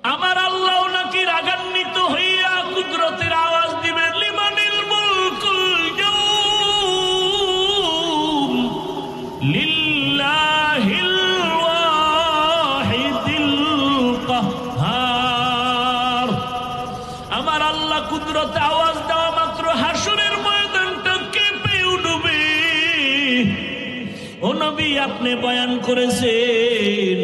আমার আল্লাহ নাকি রাগান্বিত হইয়া কুদরতের আওয়াজ দিবেন, লিমানিল মুলকুল ইয়াউম লিল্লাহিল ওয়াহিদিল কাহ্হার। আমার আল্লাহ কুদরতে আওয়াজ দেওয়া মাত্র হাসরের ময়দানটা কেঁপে উঠবে। ও নবী, আপনি বয়ান করেছেন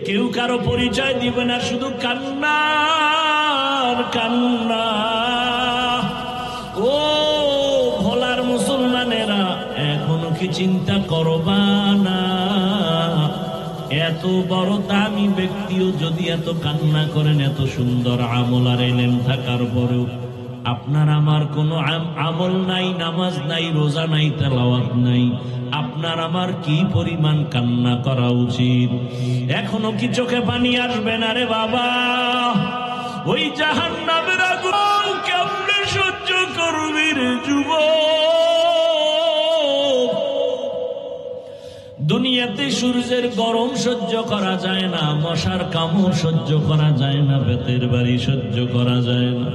কেউ কারো পরিচয় দিবে না, শুধু কান্নার কান্না। ও ভোলার মুসলমানেরা, এখনো কি চিন্তা করবা না? এত বড় দামি ব্যক্তিও যদি এত কান্না করেন, এত সুন্দর আমল আর এলেম থাকার পরেও আপনার আমার কোনো আমল নাই, নামাজ নাই, রোজা নাই, তেলাওয়াত নাই, আপনার আমার কি পরিমাণ কান্না করা উচিত? এখনো কি চোখে পানি আসবে না রে বাবা? ওই জাহান্নামের আগুন কেমনে সহ্য করবি রে যুবক? দুনিয়াতে সূর্যের গরম সহ্য করা যায় না, মশার কামড় সহ্য করা যায় না, বেতের বাড়ি সহ্য করা যায় না।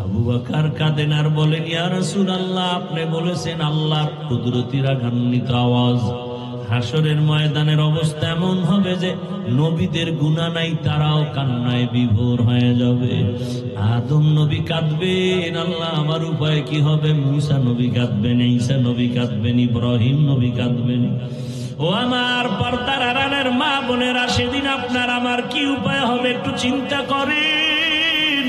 আবু বকর কাঁদেন আর বলেন, ইয়া রাসূলুল্লাহ, আপনি বলেছেন আল্লাহর কুদরতি রাগান্বিত আওয়াজ। হাসরের ময়দানের অবস্থা এমন হবে যে নবীদের গুনাহ নাই, তারাও কান্নায় বিভোর হয়ে যাবে। আদম নবী কাঁদবেন, আল্লাহ আমার উপায় কি হবে? মুসা নবী কাঁদবেন, ঈসা নবী কাঁদবেন, ইব্রাহিম নবী কাঁদবেন। ও আমার পর্দার আড়ালের মা বোনেরা, সেদিন আপনার আমার কি উপায় হবে একটু চিন্তা করেন।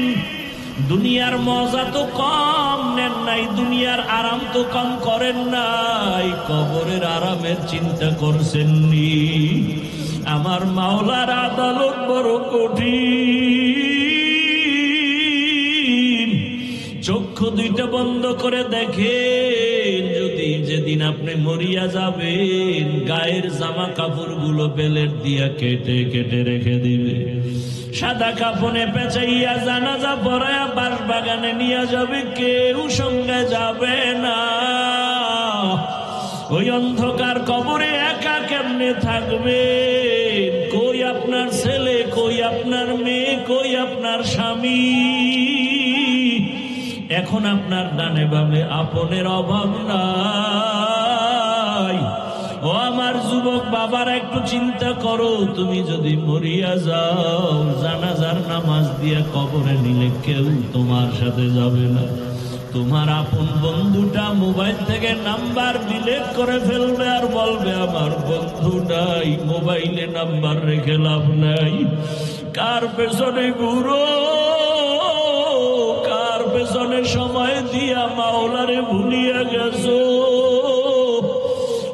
দুনিয়ার মজা তো কম নেন নাই, দুনিয়ার আরাম তো কম করেন নাই, কবরের আরামের চিন্তা করছেননি। আমার মাওলার আদালত বড় কঠিন। চক্ষু দুইটা বন্ধ করে দেখেন, যদি যেদিন আপনি মরিয়া যাবেন, গায়ের জামা কাপড় গুলো বেলেট দিয়া কেটে কেটে রেখে দিবে, সাদা কাফনে পেঁচাইয়া জানাজা পড়ায়া বাঁশ বাগানে নিয়ে যাবে, কেউ সঙ্গে যাবে না। ওই অন্ধকার কবরে একা কেমনে থাকবেন? কই আপনার ছেলে, কই আপনার মেয়ে, কই আপনার স্বামী? এখন আপনার ডানে বামে আপনের অভাব নাই। ও আমার যুবক বাবারা, একটু চিন্তা করো, তুমি যদি মরিয়া যাও, জানাজার নামাজ দিয়া কবরে নিলে কেউ তোমার সাথে যাবে না। তোমার আপন বন্ধুটা মোবাইল থেকে নাম্বার ডিলিট করে ফেলবে আর বলবে আমার বন্ধু নাই, মোবাইলে নাম্বার রেখে লাভ নাই। কার পেছনে ঘুরো, কার পেছনে সময় দিয়া মাওলারে ভুলিয়া গেছো?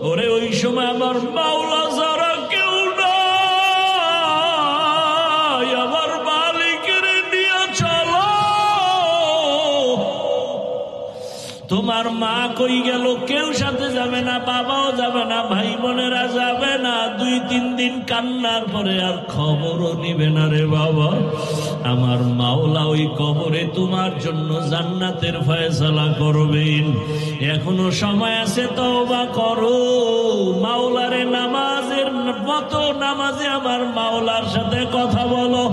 ওরে ওই সময় আমার মাওলা যারা কেউ নাই, আমার মালিকের নিয়ে চলো। তোমার মা কই গেল? কেউ সাথে যাবে না, বাবাও যাবে না, ভাই বোনেরা যাবে না। 2-3 দিন কান্নার পরে আর খবরও নিবে না রে বাবা। আমার মাওলা ওই কবরে তোমার জন্য জান্নাতের ফয়সালা করবেন। এখনো সময় আছে, তওবা করো। মাওলারে নামাজের মতো নামাজে আমার মাওলার সাথে কথা বলো।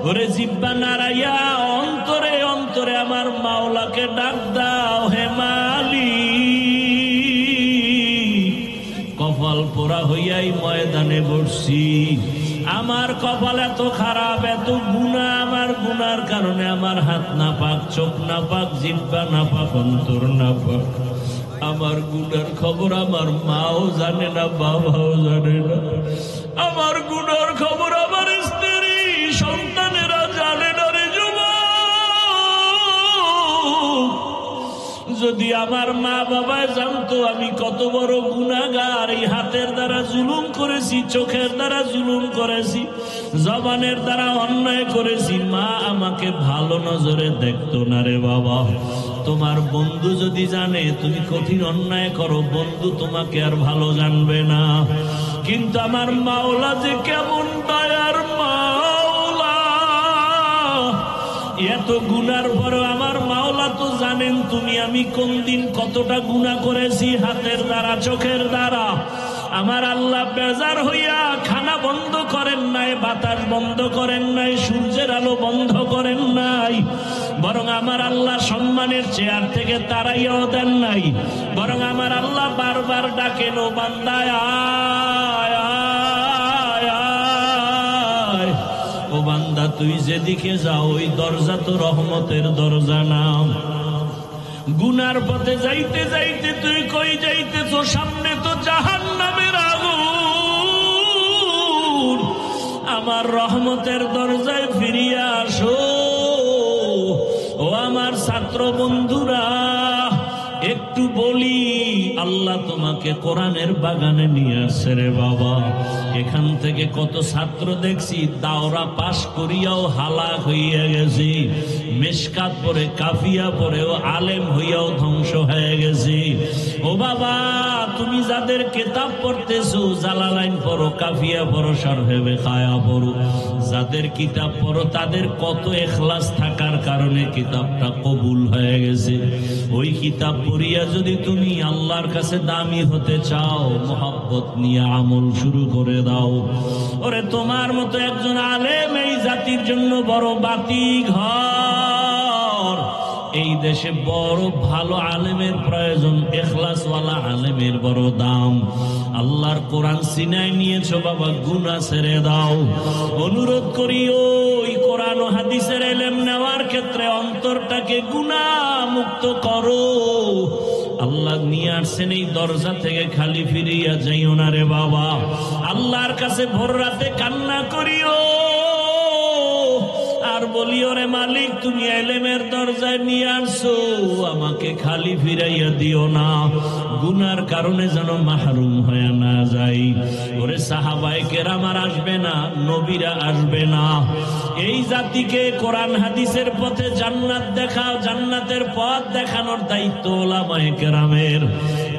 ওরে জিহ্বা নাড়াইয়া অন্তরে অন্তরে আমার মাওলাকে ডাক দাও, হে মালিক। কপাল পোড়া হইয়াই ময়দানে বসছি। আমার কপাল এত খারাপ, এত গুনাহ, আমার গুনার কারণে আমার হাত না পাক, চোখ না পাক, জিহ্বা না পাক, অন্তর না পাক। আমার গুনার খবর আমার মাও জানে না, বাবাও জানে না। আমার গুনার খবর আমার স্ত্রী সন্তানেরা জানে না রে যুবক। যদি আমার মা বাবা জানতো আমি কত বড় গুনাহগার, এই হাতের দ্বারা জুলুম করেছি, চোখের দ্বারা জুলুম করেছি, জবানের দ্বারা অন্যায় করেছি, মা আমাকে ভালো নজরে দেখতো না রে বাবা। তোমার বন্ধু যদি জানে তুমি কঠিন অন্যায় করো, বন্ধু তোমাকে আর ভালো জানবে না। কিন্তু আমার মাওলা যে কেমন দয়ার মাওলা, এত গুনার পরে আমার মাওলা তো জানেন তুমি আমি কোন দিন কতটা গুনাহ করেছি, হাতের দ্বারা, চোখের দ্বারা। আমার আল্লাহ বেজার হইয়া খানা বন্ধ করেন নাই, বাতাস বন্ধ করেন নাই, সূর্যের আলো বন্ধ করেন নাই, বরং আমার আল্লাহ সম্মানের চেয়ার থেকে তাড়াইয়াও দেন নাই, বরং আমার আল্লাহ বারবার ডাকেন, ও বান্দা আয় আয় আয়, ও বান্দা তুই যেদিকে যাও ওই দরজা তো রহমতের দরজা না। গুনার পথে যাইতে যাইতে তুই কই যাইতেছ? সামনে তো জাহান্নামের আগুন। আমার রহমতের দরজায় ফিরিয়া আসো। ও আমার ছাত্র বন্ধুরা, একটু বলি, আল্লাহ তোমাকে কোরআনের বাগানে নিয়ে আসছে রে বাবা। এখান থেকে কত ছাত্র দেখছি দাওরা পাশ করিয়াও হালাক হইয়া গেছি, মেশকাত পড়ে কাফিয়া পড়েও আলেম হইয়াও ধ্বংস হয়ে গেছি। ও বাবা, তুমি যাদের কিতাব পড়তেছো, জালালাইন পড়ো, কাফিয়া পড়ো, শরহে বেখায়া পড়ো, যাদের কিতাব পড়ো তাদের কত ইখলাস থাকার কারণে কিতাবটা কবুল হয়ে গেছে। ওই কিতাব পড়িয়া যদি তুমি আল্লাহর কাছে দামি হতে চাও, মোহাব্বত নিয়ে আমল শুরু করে দাও। ওরে তোমার মতো একজন আলেম এই জাতির জন্য বড় বাতি ঘর। এই দেশে বড় ভালো আলেমের প্রয়োজন, ইখলাসওয়ালা আলেমের বড় দাম। আল্লাহর কোরআন সিনায় নিয়েছো বাবা, গুনাহ ছেড়ে দাও। অনুরোধ করি ওই কোরআন ও হাদিসের ইলম নেওয়ার ক্ষেত্রে অন্তরটাকে গুনাহ মুক্ত করো। আল্লাহ নিয়ে আসছেন এই দরজা থেকে খালি ফিরিয়া যাইও না রে বাবা। আল্লাহর কাছে ভোর রাতে কান্না করিও আর বলিও, রে মালিক তুমি ইলমের দরজায় নিয়ে আসছো, আমাকে খালি ফিরাইয়া দিও না, গুনার কারণে যেন মাহরুম হয়ে না যাই। ওরে সাহাবায়ে কেরাম আর আসবে না, নবীরা আসবে না। এই জাতিকে কোরআন হাদিসের পথে জান্নাত দেখাও, জান্নাতের পথ দেখানোর দায়িত্ব উলামায়ে কেরামের।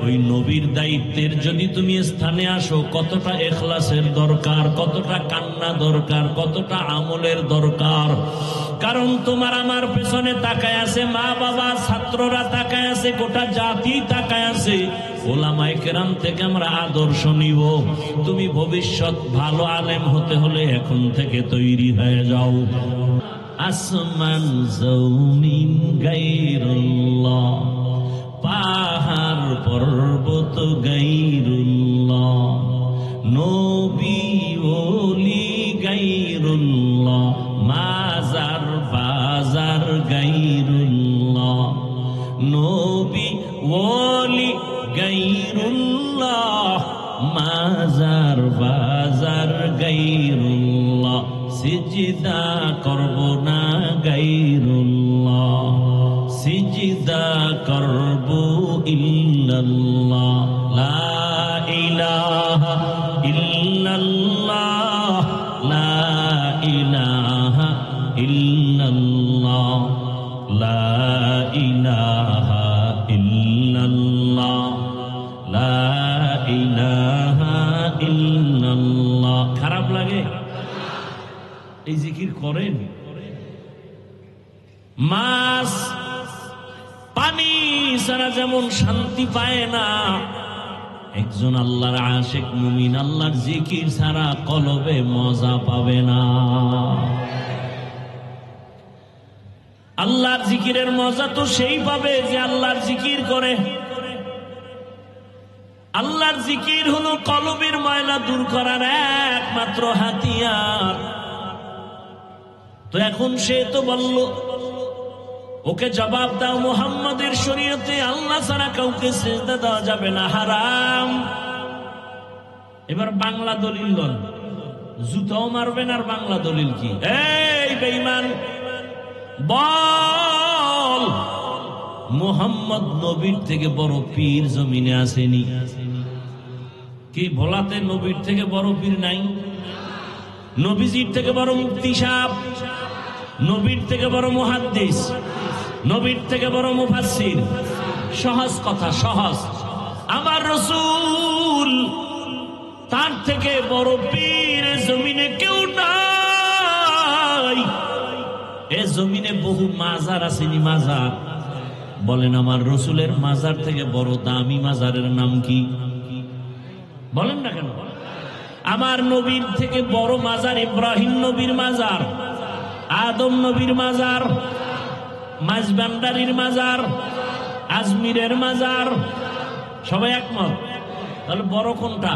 ওই নবীর দায়িত্বের যদি তুমি স্থানে আসো, কতটা ইখলাসের দরকার, কতটা কান্না দরকার, কতটা আমলের দরকার। কারণ তোমার আমার পেছনে তাকায় আছে মা বাবা, ছাত্ররা তাকায় আছে, গোটা জাতি তাকায় আছে। উলামায়ে কেরাম থেকে আমরা আদর্শ নিব। তুমি ভবিষ্যৎ ভালো আলেম হতে হলে এখন থেকে তৈরি হয়ে যাও। আসমান জমিন গায়রুল্লাহ, পাহাড় পর্বত গায়রুল্লাহ, নবী ওলি গায়রুল্লাহ, মাজার বাজার গায়রুল্লাহ, নবী ওলি গায়রুল্লাহ, মাজার বাজার গায়রুল্লাহ, সিজদা করব না গায়রুল্লাহ, সিজদা করব ইল্লাল্লাহ, লা ইলাহা ইল্লাল্লাহ, লা ইলাহা ইল্লাল্লাহ, লা ইলাহা ইল্লাল্লাহ, লা ইলাহা ইল্লাল্লাহ। খারাপ লাগে? এই জিকির করেন। মাছ পানি ছাড়া যেমন শান্তি পায় না, একজন আল্লাহর আশিক মুমিন আল্লাহর জিকির ছাড়া কলবে মজা পাবে না। আল্লাহর জিকিরের মজা তো সেই পাবে যে আল্লাহর জিকির করে। আল্লাহর জিকির হলো কলবের ময়লা দূর করার একমাত্র হাতিয়ার। তো এখন সে তো বলল, ওকে জবাব দাও, মুহাম্মাদের শরীয়তে আল্লাহ ছাড়া কাউকে সিজদা দেওয়া যাবে না, হারাম। এবার বাংলা দলিল বল, জুতাও মারবেন আর বাংলা দলিল কি? এই বেঈমান, বল মুহাম্মদ নবীর থেকে বড় পীর জমিনে আসেনি? কি ভোলাতে নবীর থেকে বড় পীর নাই? নবীজির থেকে বড় মুফতি সাহেব, নবীর থেকে বড় মুহাদ্দিস, নবীর থেকে বড় মুফাসসির। সহজ কথা, সহজ। আমার রাসূল তার থেকে বড় পীর জমিনে কেউ নাই। এ জমিনে বহু মাজার আসেনি, মাজার। বলেন আমার রাসূলের মাজার থেকে বড় দামি মাজারের নাম কি? বলেন না কেন? আমার নবীর থেকে বড় মাজার ইব্রাহিম নবীর মাজার, আদম নবীর মাজার, মাঝবান্ডারির মাজার, আজমিরের মাজার, সবাই একমত। তাহলে বড় কোনটা?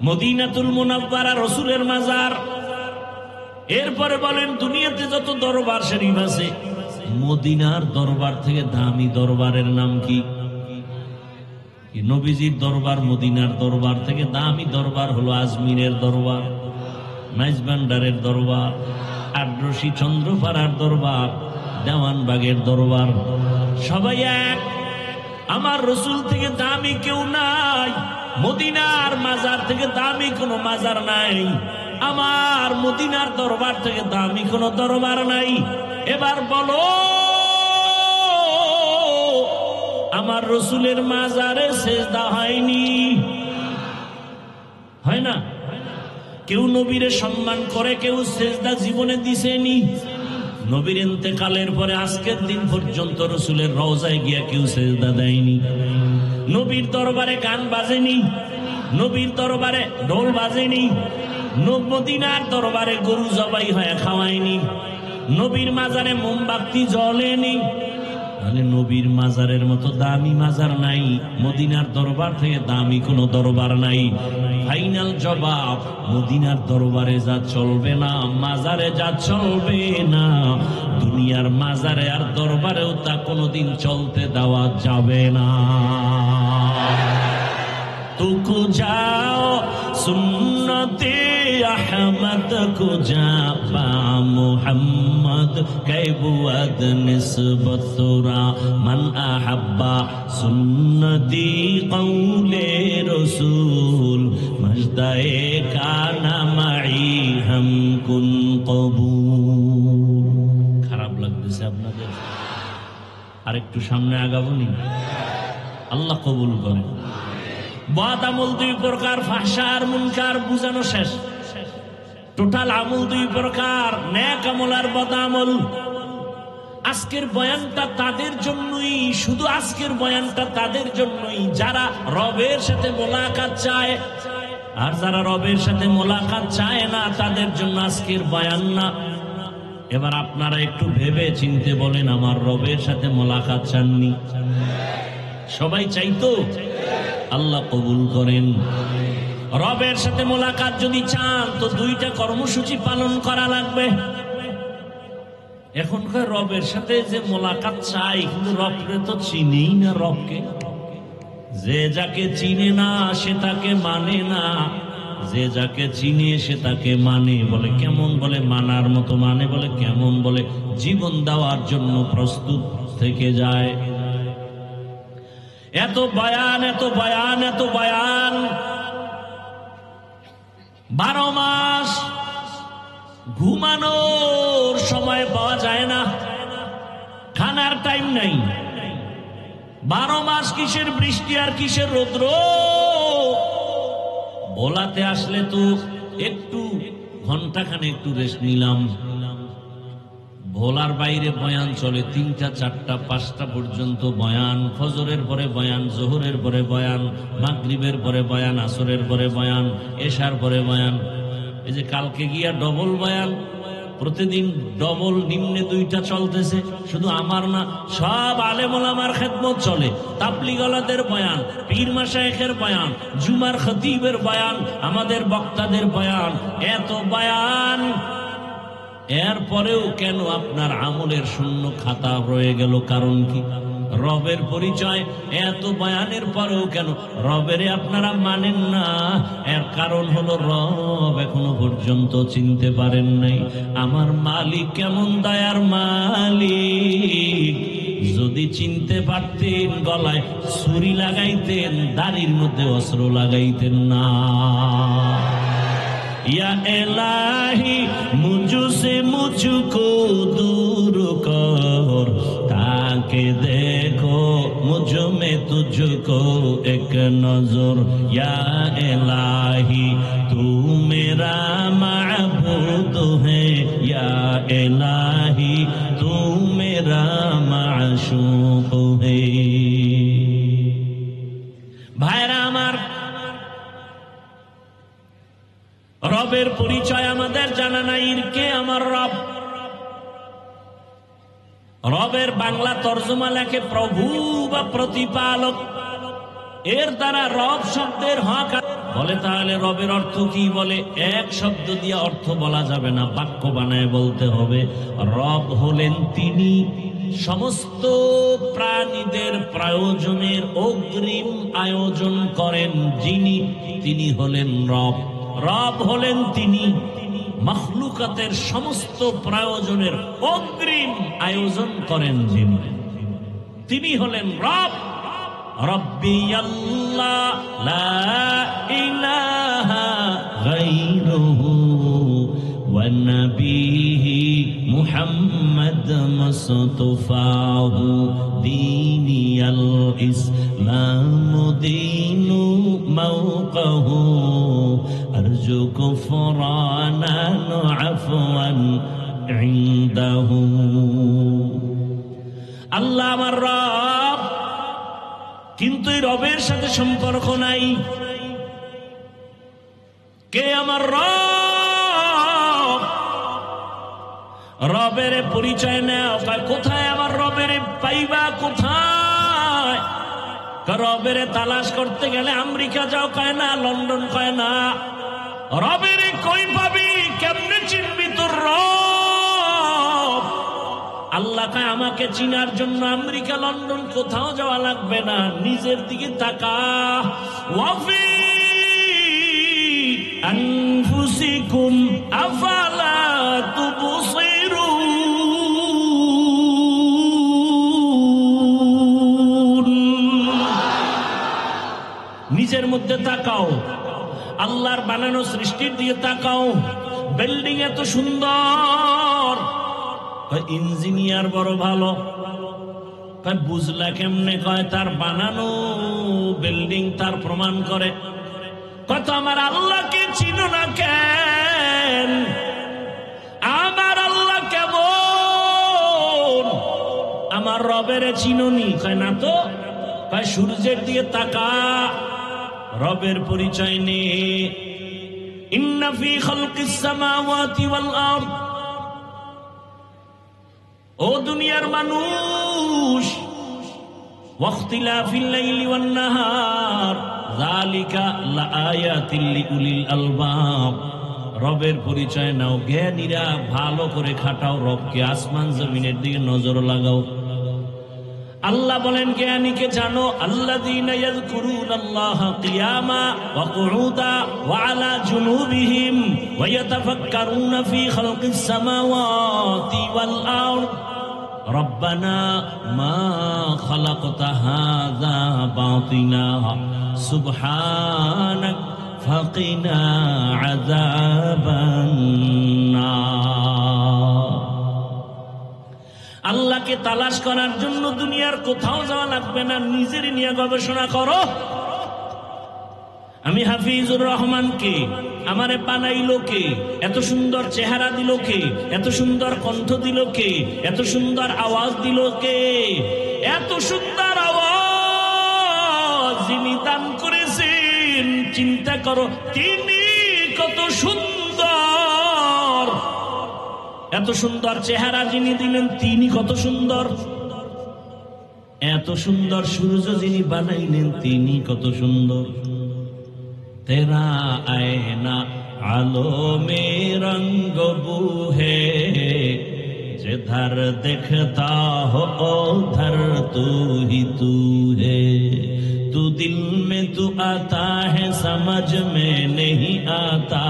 মদিনাতুল মুনাওয়ারা রাসূলের মাজার। এরপরে বলেন দুনিয়াতে যত দরবার শরীফ আছে, মদিনার দরবার থেকে দামি দরবারের নাম কি? নবীজির দরবার মদিনার দরবার থেকে দামি দরবার হলো আজমিরের দরবার, মাইজবান্ডারের দরবার, আদ্রসি চন্দ্রপাড়ার দরবার, দেওয়ানবাগের দরবার। সবাই এক। আমার রসুল থেকে দামি কেউ নাই, মদিনার মাজার থেকে দামি কোনো মাজার নাই, আমার মদিনার দরবার থেকে দামি কোনো দরবার নাই। এবার বলো, আমার রসুলের মাজারে সেজদা হয়নি? হয় না? কেউ নবীরে সম্মান করে, কেউ সেজদা জীবনে দিছেনি? নবীর ইন্তেকালের পরে আজকের দিন পর্যন্ত রসুলের রওজায় গিয়া কেউ সেজদা দেয়নি। নবীর দরবারে গান বাজেনি, নবীর দরবারে ঢোল বাজেনি, মদিনার দরবারে গরু জবাই হয়ে খাওয়ায়নি, নবীর মাজারে মোমবাতি জ্বলেনি। তাহলে নবীর মাজারের মতো দামি মাজার নাই, মদিনার দরবার থেকে দামি কোনো দরবার নাই। ফাইনাল জবাব, মদিনার দরবারে যা চলবে না, মাজারে যা চলবে না, দুনিয়ার মাজারে আর দরবারেও তা কোনোদিন চলতে দেওয়া যাবে না। তুকু যাও সুন্নতে আহমদ কো জাবা মুহাম্মদ কাইবুয়াদ নিসবতুরা মান আহাব্বা সুন্নতি কওলে রাসূল মজদায়ে কানা মাই হাম কুন কবুল। খারাপ লাগতেছে আপনাদের? আরেকটু সামনে আগাবো নি? আল্লাহ কবুল করেন। বদ আমল দুই প্রকার, ফাহশা আর মুনকার বুঝানো শেষ। টোটাল আমল দুই প্রকার, নেক আমল আর বদ আমল। আজকের বয়ানটা তাদের জন্যই, শুধু আজকের বয়ানটা তাদের জন্যই যারা রবের সাথে মোলাকাত চায়। আর যারা রবের সাথে মোলাকাত চায় না, তাদের জন্য আজকের বয়ান না। এবার আপনারা একটু ভেবে চিনতে বলেন, আমার রবের সাথে মোলাকাত চাননি? সবাই চাইতো? আল্লাহ কবুল করেন। রবের সাথে মোলাকাত যদি চান তো দুইটা কর্মসূচি পালন করা লাগবে। এখনকার রবের সাথে যে মোলাকাত চাই, কিন্তু রবকে তো চিনেই না। রবকে যে যাকে চিনে না সে তাকে মানে না, যে যাকে চিনে সে তাকে মানে। বলে কেমন? বলে মানার মতো মানে। বলে কেমন? বলে জীবন দেওয়ার জন্য প্রস্তুত থেকে যায়। এত বয়ান, এত বয়ান, এত বয়ান, 12 মাস ঘুমানোর সময় পাওয়া যায় না, খানার টাইম নাই। 12 মাস কিসের বৃষ্টি আর কিসের রৌদ্র। বলাতে আসলে তো একটু ঘন্টাখানে একটু রেস্ট নিলাম। ভোলার বাইরে বয়ান চলে 3টা 4টা 5টা পর্যন্ত বয়ান। ফজরের পরে বয়ান, জোহরের পরে বয়ান, মাগরিবের পরে বয়ান, আসরের পরে বয়ান, এশার পরে বয়ান। এই যে কালকে গিয়া ডবল বয়ান, প্রতিদিন ডবল, নিম্নে 2টা চলতেছে। শুধু আমার না, সব আলেম ওলামার খেদমত চলে। তাবলীগওয়ালাদের বয়ান, পীর মাশায়েখের বয়ান, জুমার খতিবের বয়ান, আমাদের বক্তাদের বয়ান, এত বয়ান। এরপরেও কেন আপনার আমলের শূন্য খাতা রয়ে গেল? কারণ কি? রবের পরিচয়। এত বয়ানের পরেও কেন রবেরে আপনারা মানেন না? এর কারণ হলো রব এখনো পর্যন্ত চিনতে পারেন নাই। আমার মালিক কেমন দয়ার মালিক। যদি চিনতে পারতেন, গলায় ছুরি লাগাইতেন, দাড়ির মধ্যে অস্ত্র লাগাইতেন না। या इलाही मुझसे मुझको दूर कर, ताकि देखो मुझ में तुझको एक नजर। या इलाही तू मेरा माबूद है, या इलाही तू मेरा माशूक है। भाईरा আমার, আমার রব। রবের বাংলা তর্জমা লেখে প্রভু বা প্রতিপালক। এর দ্বারা রব শব্দের হক বলে। তাহলে রবের অর্থ কি? বলে এক শব্দ দিয়ে অর্থ বলা যাবে না, বাক্য বানায় বলতে হবে। রব হলেন তিনি সমস্ত প্রাণীদের প্রয়োজনের অগ্রিম আয়োজন করেন যিনি, তিনি হলেন রব। রব হলেন তিনি মাখলুকাতের সমস্ত প্রয়োজনের অগ্রিম আয়োজন করেন যিনি, তিনি হলেন রব। রব্বি আল্লাহ লা ইলাহা গায়রুহু ওয়া নবিহি মুহাম্মদ মুস্তাফাহু দীনিয়াল ইসলাম দীনু মাওকাহু আরজু কুফরানান আফওয়ান ইনদাহু। আল্লাহ আমার রব, কিন্তু এই রবের সাথে সম্পর্ক নাই। কে আমার রব? রবের পরিচয় নেও। কোথায় আমার রবের পাইবা? কোথায়? রবের তালাশ করতে গেলে আমেরিকা যাও কয় না, লন্ডন কয় না। রবের কই পাবি? কেমনে চিনবি তোর রব? আল্লাহ কয় আমাকে চিনার জন্য আমেরিকা লন্ডন কোথাও যাওয়া লাগবে না, নিজের দিকে তাকা। ওয়াফি আনফুসিকুম আফালা তুবসিরুন। নিজের মধ্যে তাকাও, আল্লাহর বানানো সৃষ্টির দিকে তাকাও। বিল্ডিং এত সুন্দর, ইঞ্জিনিয়ার বড় ভালো। বুঝলা কেমনে? কয় তার বানানো বিল্ডিং তার প্রমাণ করে। কত আমার আল্লাহকে চিনো না কেন? আমার আল্লাহ কেমন? আমার রবের চিনোনি? কয় না তো। কয় সূর্যের দিকে তাকা, রবের পরিচয় নে। ইন্না ফি খালকিস সামাওয়াতি ওয়াল আরদ। ও দুনিয়ার মানুষ, ওয়াখতিলাফিল লাইলি ওয়ান নাহার যালিকা লাআয়াতিল লিউলিল আলবাব। রবের পরিচয় নাও, জ্ঞানীরা ভালো করে খাটাও রবকে, আসমান জমিনের দিকে নজর লাগাও। আল্লাহ বলেন জ্ঞানীকে জানো, আল্লাযীনা ইয়াযকুরুনাল্লাহা কিয়ামা ওয়া কুউদা ওয়া আলা জুনুবিহিম ওয়া ইয়াতাফাক্কারুনা ফি খালকিস সামাওয়াতি ওয়াল আরদ রব্বানা মা খালাকতা হাযা বাতিলা সুবহানাক ফাকিনা আযাবান নার। আল্লাহকে তালাশ করার জন্য দুনিয়ার কোথাও যাওয়া লাগবে না, নিজের নিয়ে গবেষণা করো। আমি হাফিজুর রহমানকে আমারে বানাইলো কে? এত সুন্দর চেহারা দিল কে? এত সুন্দর কণ্ঠ দিল কে? এত সুন্দর আওয়াজ দিল কে? এত সুন্দর আওয়াজ যিনি দান করেছেন, চিন্তা করো তিনি কত সুন্দর। এত সুন্দর চেহারা যিনি দিলেন তিনি কত সুন্দর। এত সুন্দর সূর্য যিনি বানাইলেন তিনি কত সুন্দর। तेरा आईना आलो में रंग बू है, जिधर दिखता हो उधर तू ही तू है। तू दिल में तू आता है समझ में नहीं आता,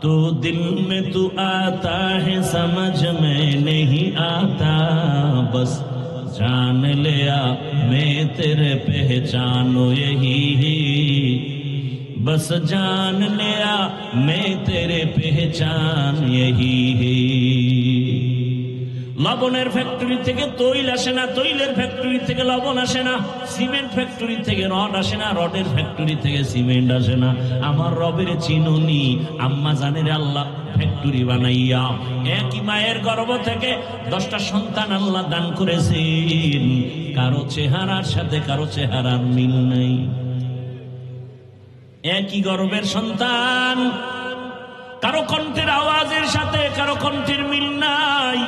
तू दिल में तू आता है समझ में नहीं आता। बस जान लिया मैं तेरे पहचानो यही ही, बस जान लिया मैं तेरे पहचान यही है। লবণের ফ্যাক্টরি থেকে তৈল আসে না, তৈলের ফ্যাক্টরি থেকে লবণ আসে না, সিমেন্ট ফ্যাক্টরি থেকে রড আসে না, রডের ফ্যাক্টরি থেকে সিমেন্ট আসে না। আমার রবের চিনুনি আম্মা জানের আল্লাহ ফ্যাক্টরি বানাইয়া একই মায়ের গর্ভ থেকে 10টা সন্তান আল্লাহ দান করেছেন। কারো চেহারার সাথে কারো চেহারার মিল নাই। একই গর্ভের সন্তান, কারো কণ্ঠের আওয়াজের সাথে কারো কণ্ঠের মিল নাই।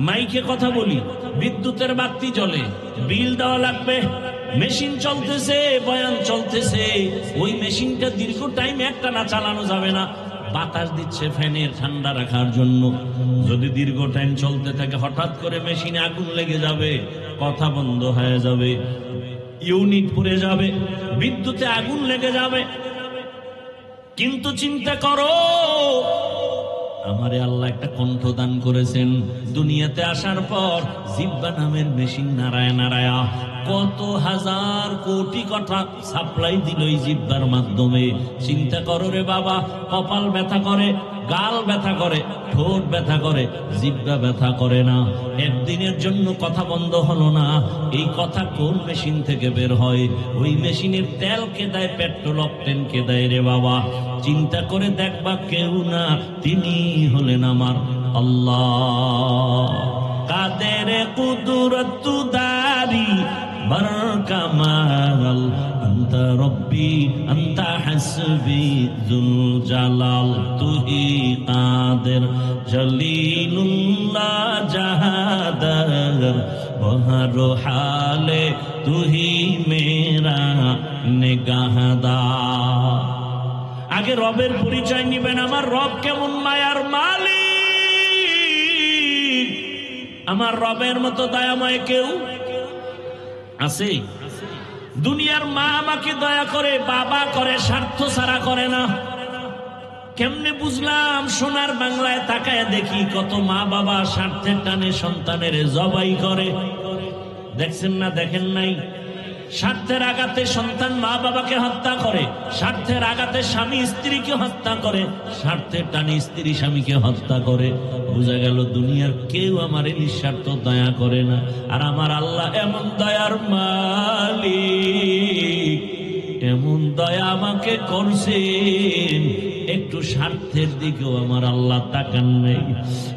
মাইকে কথা বলি, বিদ্যুতের বাতি জ্বলে, বিল দেওয়া লাগবে, মেশিন চলতেছে, বয়ান চলতেছে, ওই মেশিনটা দীর্ঘ টাইম একটানা চালানো যাবে না, বাতাস দিচ্ছে ফ্যানের ঠান্ডা রাখার জন্য। যদি দীর্ঘ টাইম চলতে থাকে হঠাৎ করে মেশিনে আগুন লেগে যাবে, কথা বন্ধ হয়ে যাবে, ইউনিট পুড়ে যাবে, বিদ্যুতে আগুন লেগে যাবে। কিন্তু চিন্তা করো, আমারে আল্লাহ একটা কণ্ঠ দান করেছেন। দুনিয়াতে আসার পর জিহ্বা নামের মেশিন নাড়ায় নাড়ায়া কত হাজার কোটি কথা সাপ্লাই দিল এই জিহ্বার মাধ্যমে। চিন্তা করো রে বাবা, কপাল ব্যথা করে, গাল ব্যথা করে, ঠোঁট ব্যথা করে, জিহ্বা ব্যথা করে না। একদিনের জন্য কথা বন্ধ হলো না। এই কথা কোন মেশিন থেকে বের হয়? ওই মেশিনের তেল কে দেয়? পেট্রোল অকটেন কে দেয় রে বাবা? চিন্তা করে দেখবা, কেউ না, তিনি হলেন আমার আল্লাহ। কাদের কুদরত দারি बर कमाल अंत रब्बी अंत हस्बी जुल जलाल तू ही कादिर जलीलुल्लाह जहादर बहर हाले तू ही मेरा निगाहदार। आगे रबेर परिचय निबेन, आमार रब केमन मायार मालिक। आमार रबेर मतो दयामय केउ আছে? দুনিয়ার মা আমাকে দয়া করে, বাবা করে, স্বার্থ ছাড়া করে না। কেমনে বুঝলাম? সোনার বাংলায় তাকায় দেখি কত মা বাবা স্বার্থের টানে সন্তানের জবাই করে। দেখছেন না? দেখেন নাই? স্বার্থের আঘাতে সন্তান মা বাবাকে হত্যা করে, স্বার্থের আঘাতে স্বামী স্ত্রীকে হত্যা করে, স্বার্থের টানে স্ত্রী স্বামীকে হত্যা করে। বোঝা গেল দুনিয়ার কেউ আমার নিঃস্বার্থ দয়া করে না। আর আমার আল্লাহ এমন দয়ার মালিক, এমন দয়া আমাকে করছেন, একটু স্বার্থের দিকেও আমার আল্লাহ তাকান নাই।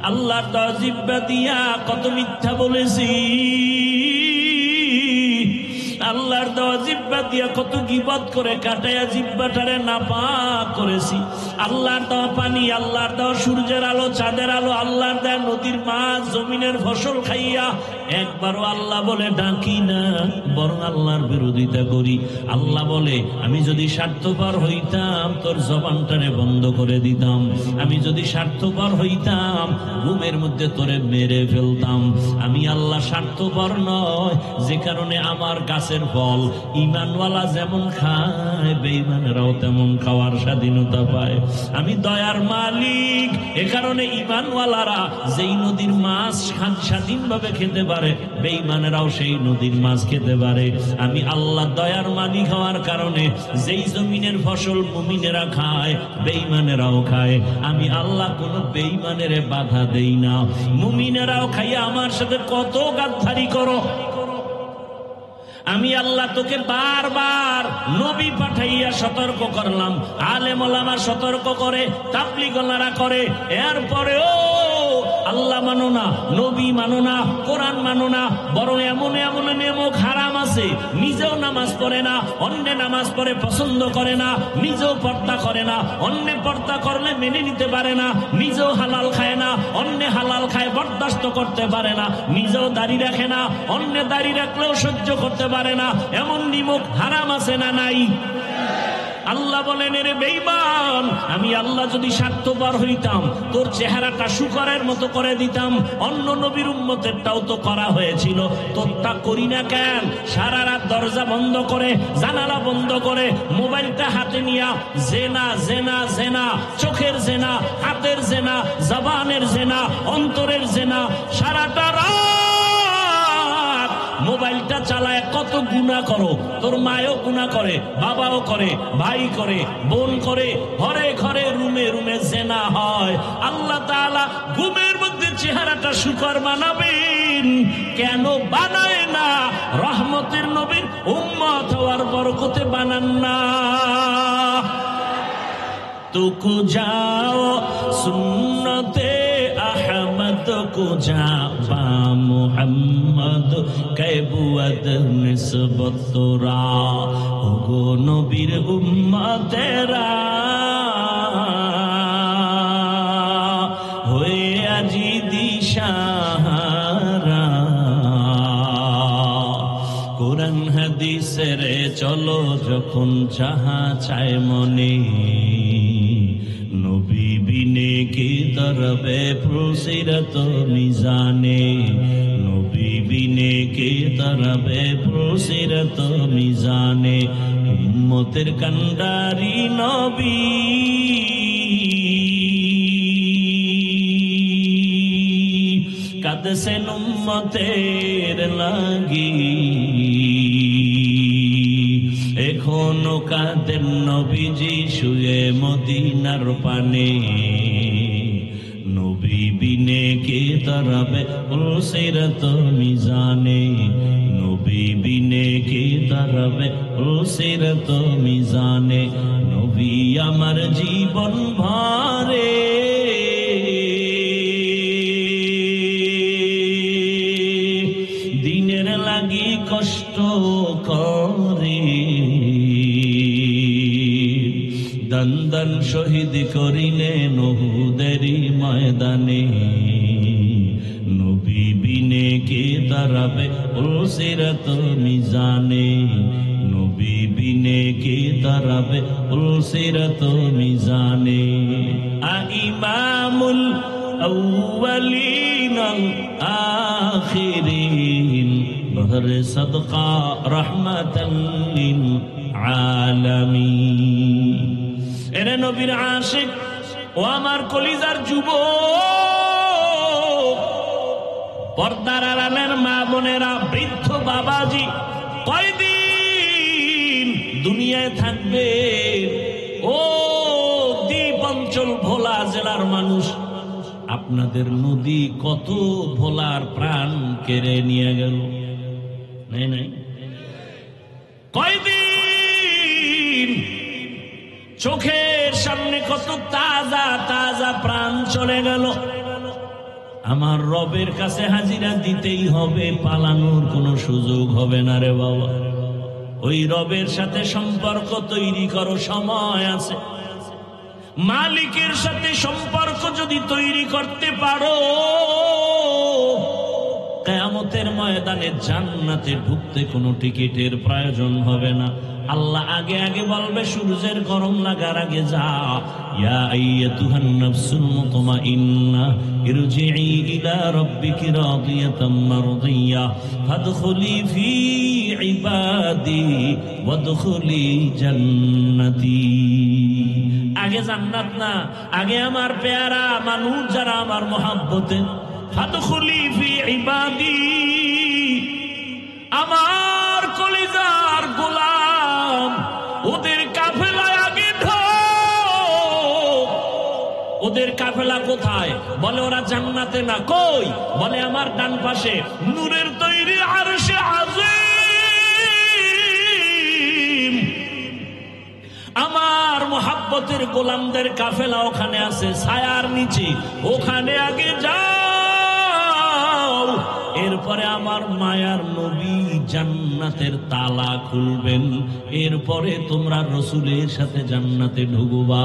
আল্লাহর দয়া জিহ্বা দিয়া কত মিথ্যা বলেছি, আল্লাহর দেওয়া জিহ্বা দিয়া কত গীবত করে কাটাইয়া জিহ্বাটারে নাপাক করেছি। আল্লাহর দেওয়া পানি, আল্লাহর দেওয়া সূর্যের আলো, চাঁদের আলো, আল্লাহর দেওয়া নদীর মাছ, জমিনের ফসল খাইয়া একবারও আল্লাহ বলে ডাকি না, বরং আল্লাহর বিরোধিতা করি। আল্লাহ বলে, আমি যদি স্বার্থপর হইতাম তোর জবানটারে বন্ধ করে দিতাম, আমি যদি স্বার্থপর হইতাম ঘুমের মধ্যে তোরে মেরে ফেলতাম। আমি আল্লাহ স্বার্থপর নয়, যে কারণে আমার গাছের ফল ঈমানওয়ালা যেমন খায়, বেঈমানেরাও তেমন খাওয়ার স্বাধীনতা পায়। আমি দয়ার মালিক, এ কারণে ঈমানওয়ালারা যেই নদীর মাছ স্বাধীনভাবে খেতে পারে, বেঈমানেরাও সেই নদীর মাছ খেতে পারে। আমি আল্লাহ দয়ার মালিক হওয়ার কারণে যেই জমিনের ফসল মুমিনেরা খায়, বেঈমানেরাও খায়। আমি আল্লাহ কোনো বেঈমানের বাধা দেই না। মুমিনেরাও খাইয়া আমার সাথে কত গাদ্দারি করো। আমি আল্লাহ তোকে বারবার নবী পাঠাইয়া সতর্ক করলাম, আলেম ওলামা সতর্ক করে, তাবলীগওয়ালারা করে, এরপরেও আল্লাহ মানো না, নবী মানো না, কোরআন মানো না, বরং এমন এমন নেমক হারাম আছে, নিজেও নামাজ পড়ে না, অন্যে নামাজ পড়ে পছন্দ করে না, নিজেও পর্দা করে না, অন্যে পর্দা করলে মেনে নিতে পারে না, নিজেও হালাল খায় না, অন্যে হালাল খায় বরদাস্ত করতে পারে না, নিজেও দাড়ি রাখে না, অন্যে দাড়ি রাখলেও সহ্য করতে পারে না। এমন নিমক হারাম আছে না নাই? আল্লাহ বলেন, রে বেঈমান, আমি আল্লাহ যদি স্বার্থপর হইতাম তোর চেহারাটা শুকরের মতো করে দিতাম। অন্য নবীর উম্মতেরটাও তো করা হয়েছিল, তোরটা করি না কেন? সারা রাত দরজা বন্ধ করে, জানালা বন্ধ করে, মোবাইলটা হাতে নিয়া জেনা জেনা জেনা, চোখের জেনা, হাতের জেনা, জবানের জেনা, অন্তরের জেনা, সারাটা রাত মোবাইলটা চালায় কত গুনাহ করো। তোর মায়ও গুনাহ করে, বাবাও করে, ভাই করে, বোন করে, ঘরে ঘরে রুমে রুমে জেনা হয়। আল্লাহ তাআলা ঘুমের মধ্যে চেহারাটা শুকর বানাবেন, কেন বানায় না? রহমতের নবীর উম্মত হওয়ার বরকতে বানান না। तुको जाओ सुन्नते अहमद को जा बा मुहम्मद कैबुअद निस्बत तोरा ओगो नबीर उम्मतेरा হয়ে আজি দিশাহারা। কোরআন হাদিসের চলো যখন যাহা চায় মনে, নবী বিনে কি দরবে প্রসিরত মিজানে, নবী বিনে কি দরবে প্রসিরত মিজানে। উম্মতের কান্ডারি নবী কাঁদছেন উম্মতের লাগি, এখনো কাঁদেন নবীজি শুয়ে মদিনার পানে। নবী বিনে কে দাঁড়াবে সিরাত মিজানে, নবী বিনে কে দাঁড়াবে সিরাত মিজানে। নবী আমার জীবন ভরে দিনের লাগি কষ্ট করে, দান দান শহীদ করিলেন উহুদেরই ময়দানে। নবী বিনে কে দাঁড়াবে সিরাত মিজানে, নবী বিনে কে দাঁড়াবে সিরাত মিজানে। ইমামুল আউয়ালিন আল আখিরিন বহরে সদকা রহমাতাল লিল আলামিন। এরে নবীর আশিক ও আমার কলিজার যুবক, পর্দার আড়ালের মা বোনেরা, বৃদ্ধ বাবাজি, কয়দিন দুনিয়ায় থাকবে? ও দ্বীপ অঞ্চল ভোলা জেলার মানুষ, আপনাদের নদী কত ভোলার প্রাণ কেড়ে নিয়ে গেল। নাই নাই, কয়দিন চোখের সামনে কত তাজা তাজা প্রাণ চলে গেল। আমার রবের কাছে হাজিরা দিতেই হবে, পালানোর কোনো সুযোগ হবে না রে বাবা। ওই রবের সাথে সম্পর্ক তৈরি করো, সময় আছে। মালিকের সাথে সম্পর্ক যদি তৈরি করতে পারো, কিয়ামতের ময়দানে জান্নাতে ঢুকতে কোনো টিকিটের প্রয়োজন হবে না। আল্লাহ আগে আগে বলবে, সূর্যের গরম লাগার আগে যা, ইয়া আইয়াতুহান নাফসুল মুতমাইন্না ইরজিই ইলা রাব্বিকি রাদিয়াতাম মারদিয়া ফাদখুলি ফি ইবাদি ওয়াদখুলি জান্নাতি। আগে জান্নাত না, আগে আমার পেয়ারা মানুষ যারা আমার মহব্বতে, ফাদখুলি ফি ইবাদি, আমার কলিজার গোলাম, ওদের কাফেলায় আগে ঢোক। ওদের কাফেলা কোথায়? বলে ওরা জান্নাতে না। কই? বলে আমার ডান পাশে নূরের তৈরি আরশে আজিম। আমার মোহাব্বতের গোলামদের কাফেলা ওখানে আছে, ছায়ার নিচে, ওখানে আগে যাও। এরপরে আমার মায়ার নবী জান্নাতের তালা খুলবেন, এরপরে তোমরা রসুলের সাথে জান্নাতে ঢুকবা।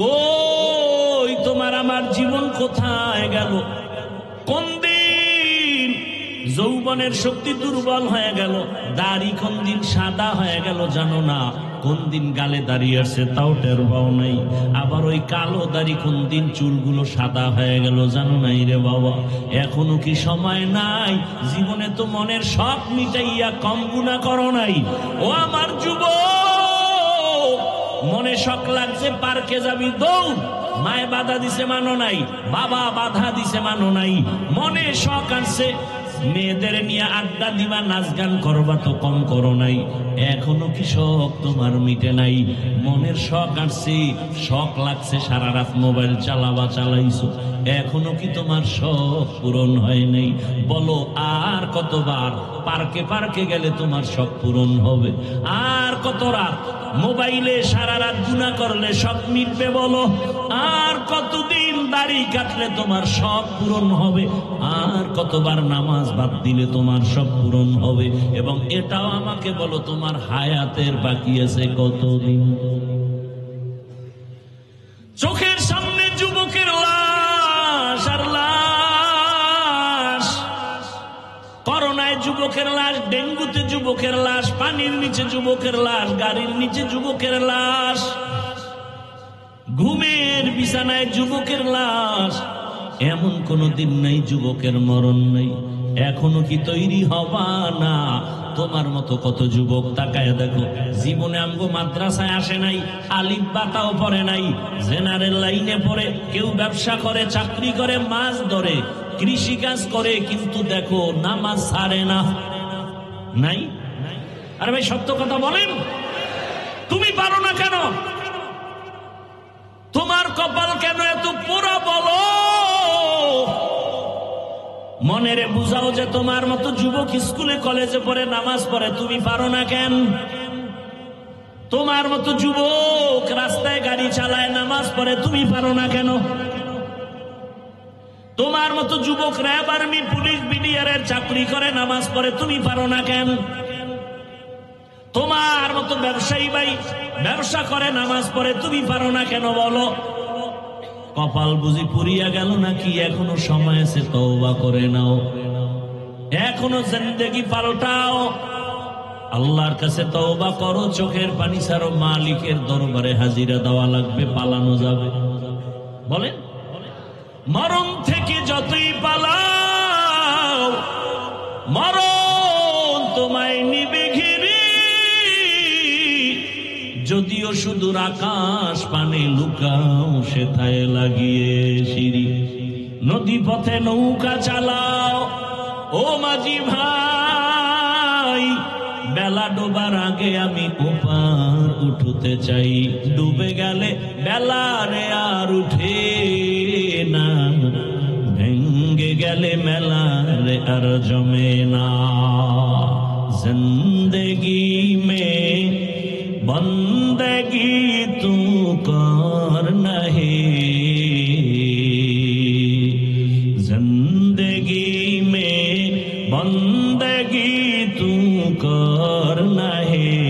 কই তোমার আমার জীবন কোথায় গেল? কোন দিন যৌবনের শক্তি দুর্বল হয়ে গেল, দাড়ি কোন দিন সাদা হয়ে গেল জানো না? কোন দিন গালে দাঁড়িয়ে আসছে তাও টের পাও নাই। আবার ওই কালো দাড়ি কোন দিন চুলগুলো সাদা হয়ে গেল জানো নাই রে বাবা? এখনো কি সময় নাই? জীবনে তো মনের শখ মিটাইয়া কম গুনাহ করো নাই। ও আমার যুবক, মনে শখ লাগছে পার্কে যাবি, দৌড়। মায়ে বাধা দিছে মানো নাই, বাবা বাধা দিছে মানো নাই। মনে শখ আসছে মেয়েদের নিয়ে আড্ডা দিবা, নাচ গান করবা, তো কম করো নাই। এখনো কি শখ তোমার মিটে নাই? মনের শখ আসছে, শখ লাগছে সারা রাত মোবাইল চালাবা, চালাইছো, এখনো কি তোমার শখ পূরণ হয় নাই? বলো আর কতবার পার্কে পার্কে গেলে তোমার শখ পূরণ হবে? আর কত রাত মোবাইলে সারা রাত গুনাহ করলে শখ মিটবে? বলো আর কতদিন দাড়ি কাটলে তোমার শখ পূরণ হবে? আর কতবার নামাজ বাদ দিলে তোমার শখ পূরণ হবে? এবং এটাও আমাকে বলো, তোমার হায়াতের বাকি আছে কতদিন? চোখের সামনে যুবকের লাশ, ডেঙ্গুতে যুবকের লাশ, পানির নিচে যুবকের লাশ, গাড়ির নিচে যুবকের লাশ, ঘুমের বিছানায় যুবকের লাশ। এমন কোন দিন নাই যুবকের মরণ নেই। এখনো কি তৈরি হবা না? তোমার মতো কত যুবক তাকায় দেখো, জীবনে আমগো মাদ্রাসায় আসে নাই, আলিফ বাতাও পড়ে নাই, জেনারেল লাইনে পড়ে, কেউ ব্যবসা করে, চাকরি করে, মাছ ধরে, কৃষি কাজ করে, কিন্তু দেখো নামাজ ছাড়ে না। নাই? আরে ভাই সত্য কথা বলেন, তুমি পারো না কেন? তোমার কপাল কেন এত পোড়া বলো? মনেরে বুঝাও যে তোমার মতো যুবক স্কুলে কলেজে পড়ে, নামাজ পড়ে, তুমি পারো না কেন? তোমার মতো যুবক রাস্তায় গাড়ি চালায়, নামাজ পড়ে, তুমি পারো না কেন? তোমার মতো যুবক র্যাব, আর্মি, পুলিশ, বিডিআরের চাকরি করে, নামাজ পড়ে, তুমি পারো না কেন? তোমার মতো ব্যবসায়ী ভাই ব্যবসা করে, নামাজ পড়ে, তুমি পারো না কেন বলো? কপাল বুঝি পুরিয়া গেল নাকি? এখনো সময় আছে, তওবা করে নাও, এখনো জিন্দেগি পাল্টাও, আল্লাহর কাছে তওবা করো, চোখের পানি ছাড়ো, মালিকের দরবারে হাজিরা দেওয়া লাগবে, পালানো যাবে। বলেন, মরণ থেকে যতই পালাও, মরণ তোমায় নিবে ঘিরে। যদিও সুদূর আকাশ পানে লুকাও, সেথায় লাগিয়ে সিঁড়ি। নদী পথে নৌকা চালাও, ও মাঝি ভাই, বেলা ডোবার আগে আমি ওপার উঠতে চাই। ডুবে গেলে বেলা রে আর উঠে না, ভেঙ্গে গেলে মেলা রে আর জমে না। জিন্দেগি মে बंदगी तू कर नहीं, जिंदगी में बंदगी तू कर नहीं,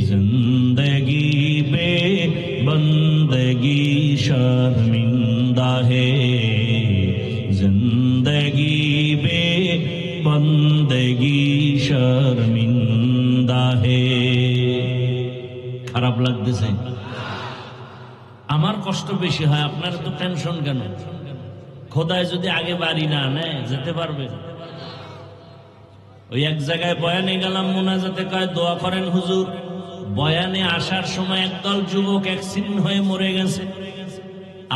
जिंदगी में बंदगी शर्मिंदा है, जिंदगी में बंदगी शर्मिंदा। খারাপ লাগতেছে? আমার কষ্ট বেশি হয়, আপনার তো টেনশন কেন? খোদায় যদি আগে বাড়ি না নেয় যেতে পারবে? ওই এক জায়গায় বয়ানে গেলাম, মোনাজাতে কয় দোয়া করেন হুজুর। বয়ানে আসার সময় একদল যুবক অ্যাক্সিডেন্ট হয়ে মরে গেছে।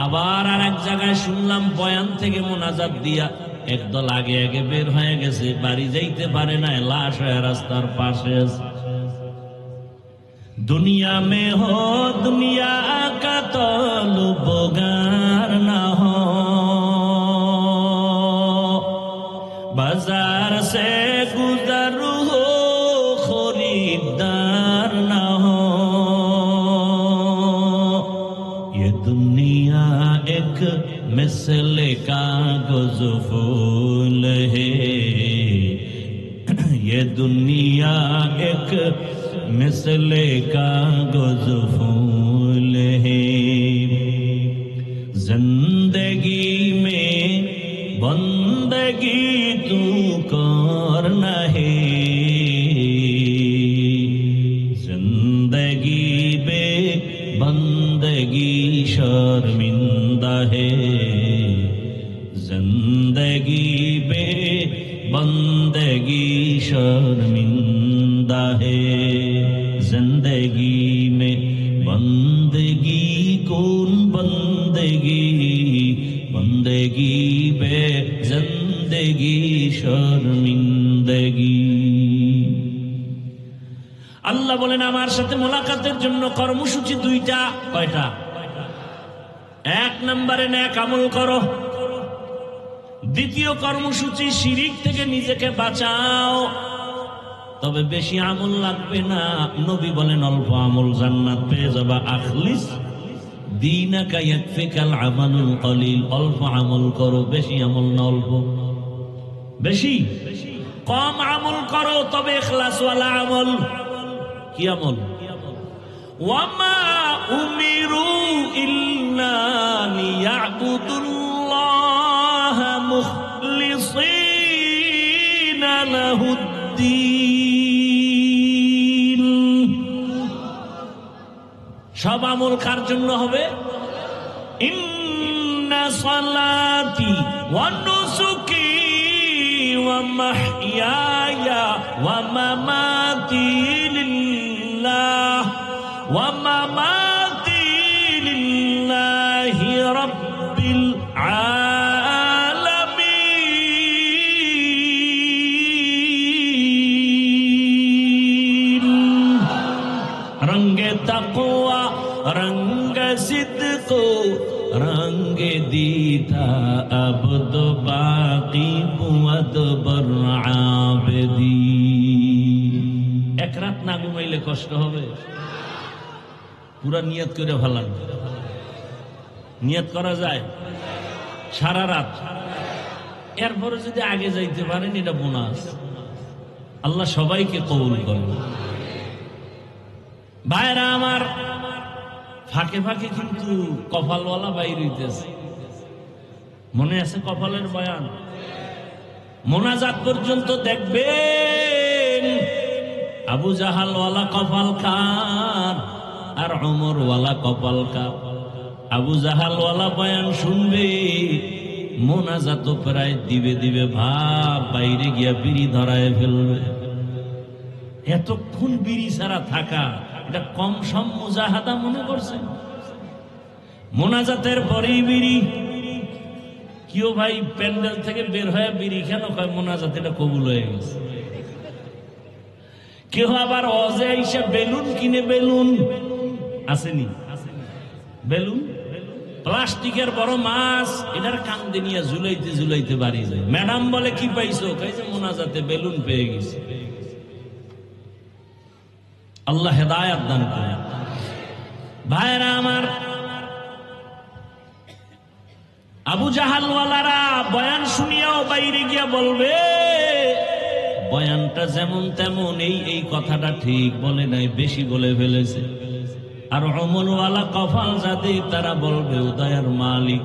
আবার আর এক জায়গায় শুনলাম বয়ান থেকে মোনাজাত দিয়া একদল আগে আগে বের হয়ে গেছে, বাড়ি যাইতে পারে না, লাশ হয়ে রাস্তার পাশে আছে। दुनिया में हो दुनिया का तलबगार ना हो, बाजार से गुजर हो खरीदार ना हो। ये दुनिया एक मिसल कागज फूल है, ये दुनिया एक मिसले कागज फूल है। जिंदगी में बंदगी तू करना है, जिंदगी में बंदगी शर्मिंदा है, जिंदगी में बंदगी शर्मिंदा है। जिंदगी में बंदगी कौन बंदगी, बंदगी बे जिंदगी शर्मिंदगी। আল্লাহ বলেন আমার সাথে মোলাকাতের জন্য কর্মসূচি দুইটা। কয়টা? এক নম্বরে নেক আমল করো, দ্বিতীয় কর্মসূচি শিরিক থেকে নিজেকে বাঁচাও। তবে বেশি আমল লাগবে না, নবী বলেন অল্প আমল জান্নাত পেয়ে যাবা। আখলিস দীনাকা ইয়াকফিকাল আমালুল কলিল, অল্প আমল করো, বেশি আমল না অল্প। বেশি কম আমল করো তবে ইখলাস ওয়ালা আমল। কি আমল? ওয়ামা উমিরু ইল্লা লিয়াবুদুল্লাহ মুখলিসিন সব আমল কার জন্য হবে? ইন্না সালাতি ওয়া নুসুকি ওয়া মাহইয়ায়া ওয়া মামাতি লিল্লাহ ওয়া মামাতি লিল্লাহি রাব্বিল আলামিন। রঙ্গে তাকওয়া रंग सिद्क रंग दीता अब्द बाकी बुअद बर आबदी। एक रात ना घुमाइले कष्ट হবে, পুরা নিয়ত করে ফেলান। নিয়ত করা যায় সারা রাত, এরপরে যদি আগে যাইতে পারেন এটা বোনাস। আল্লাহ সবাইকে কবুল করেন। ভাইরা আমার, ফাঁকে ফাঁকে কিন্তু কপালওয়ালা বাইর হইতেছে। মনে আছে কপালের বয়ান? মোনাজাত পর্যন্ত দেখবেন আবু জাহালওয়ালা কপাল কার আর ওমরওয়ালা কপাল কার। আবু জাহালওয়ালা বয়ান শুনবে, মোনাজাত প্রায় দিবে দিবে ভাব, বাইরে গিয়া বিড়ি ধরায় ফেলবে। এতক্ষণ বিড়ি ছাড়া থাকা এটা কম সম মুজাহাদা মনে করছেন? মোনাজাতের পরেই বিড়ি। কেউ ভাই প্যান্ডেল থেকে বের হয়ে বিড়ি কেন কয়? মোনাজাত এটা কবুল হয়ে গেছে। কেউ আবার অজে এসে বেলুন কিনে, বেলুন আসেনি, বেলুন প্লাস্টিকের বড় মাছ, এটার কান্দে নিয়ে ঝুলাইতে ঝুলাইতে বাড়ি যায়। ম্যাডাম বলে কি পাইছো? কইছে মোনাজাতে বেলুন পেয়ে গেছে। আল্লাহ হেদায়েত দান করেন। ভাইরা আমার, আবু জাহাল ওয়ালারা বয়ান শুনিয়াও বাইরে গিয়া বলবে বয়ানটা যেমন তেমন, এই কথাটা ঠিক বলে নাই, বেশি বলে ফেলেছে। আর ওমরওয়ালা কপাল যাদের, তারা বলবে ও দয়ার মালিক,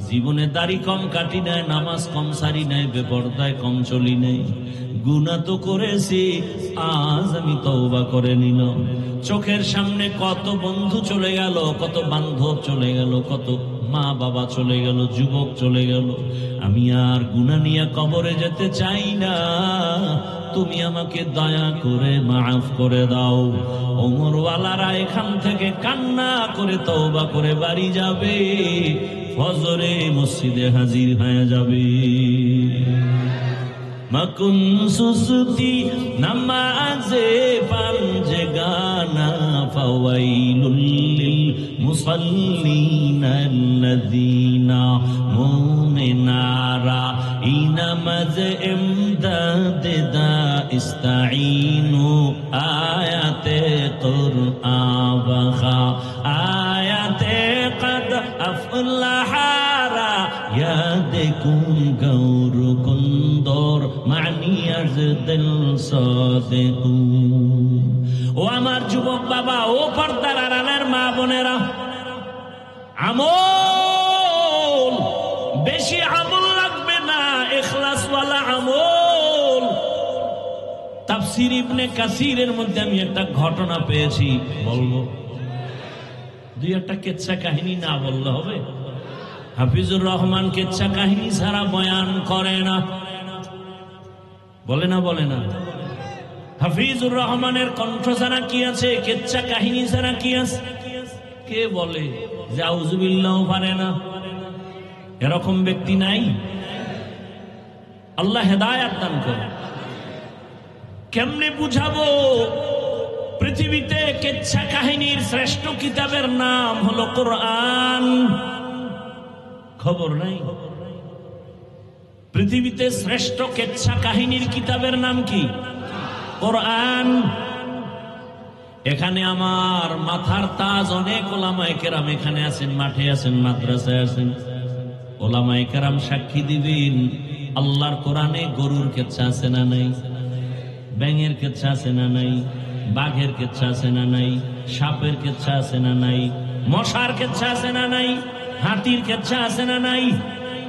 জীবনে দাড়ি কম কাটি নাই, নামাজ কম সারি নাই, বেপরদায় কম চলি নাই, গুনাহ তো করেছি, আজ আমি তওবা করে নিলাম। চোখের সামনে কত বন্ধু চলে গেল, কত বান্ধব চলে গেল, কত মা বাবা চলে গেল, যুবক চলে গেল। আমি আর গুনাহ নিয়ে কবরে যেতে চাই না, তুমি আমাকে দয়া করে মাফ করে দাও। ওমরওয়ালারা এখান থেকে কান্না করে তওবা করে বাড়ি যাবে, ফজরে মসজিদে হাজির হয়ে যাবে। মাকুন সুসতি নামাজে পাঞ্জে গানা ফাওয়াইলুল লিল মুসাল্লিন আল্লাযীনা মুমিনারা ইনামাজ ইমদাদ দা ইস্তাঈনু আয়াতে কুরআন ওয়া আয়াতে কদ আফলাহারা ইয়াদকুম গৌর কুন্দর মানি আজদিল সাদিকু। ও আমার যুবক বাবা, ও পর্দার আড়ালের মা বোনেরা, আমল বেশি আমল লাগবে না, ইখলাসওয়ালা আমল। তাফসীর ইবনে কাসিরের মধ্যে আমি একটা ঘটনা পেয়েছি, বলবো। দুই একটা কেচ্ছা কাহিনী না বললে হবে? হাফিজুর রহমান কেচ্ছা কাহিনী ছাড়া বয়ান করে না, বলে না, বলে না। হাফিজুর রহমানের কণ্ঠ ছাড়া কি আছে? কেচ্ছা কাহিনী ছাড়া কি আছে? কে বলে যে আউযুবিল্লাহ পারে না? এরকম ব্যক্তি নাই। আল্লাহ হেদায়েত দান করে। কেমনে বুঝাবো? পৃথিবীতে কেচ্ছা কাহিনীর শ্রেষ্ঠ কিতাবের নাম হলো কোরআন। খবর নাই? পৃথিবীতে শ্রেষ্ঠ কেচ্ছা কাহিনীর কিতাবের নাম কি? কোরআন। এখানে আমার মাথার তাজ অনেক ওলামায়ে কেরাম এখানে আছেন, মাঠে আছেন, মাদ্রাসায় আছেন। ওলামায়ে কেরাম সাক্ষী দিবেন, আল্লাহর কোরআনে গরুর কেচ্ছা আছে না নাই? ব্যাঙের কেচ্ছা আছে না নাই? বাঘের কেচ্ছা আছে না নাই? সাপের কেচ্ছা আছে না নাই? মশার কেচ্ছা আছে না নাই? হাতির কেচ্ছা আছে না নাই?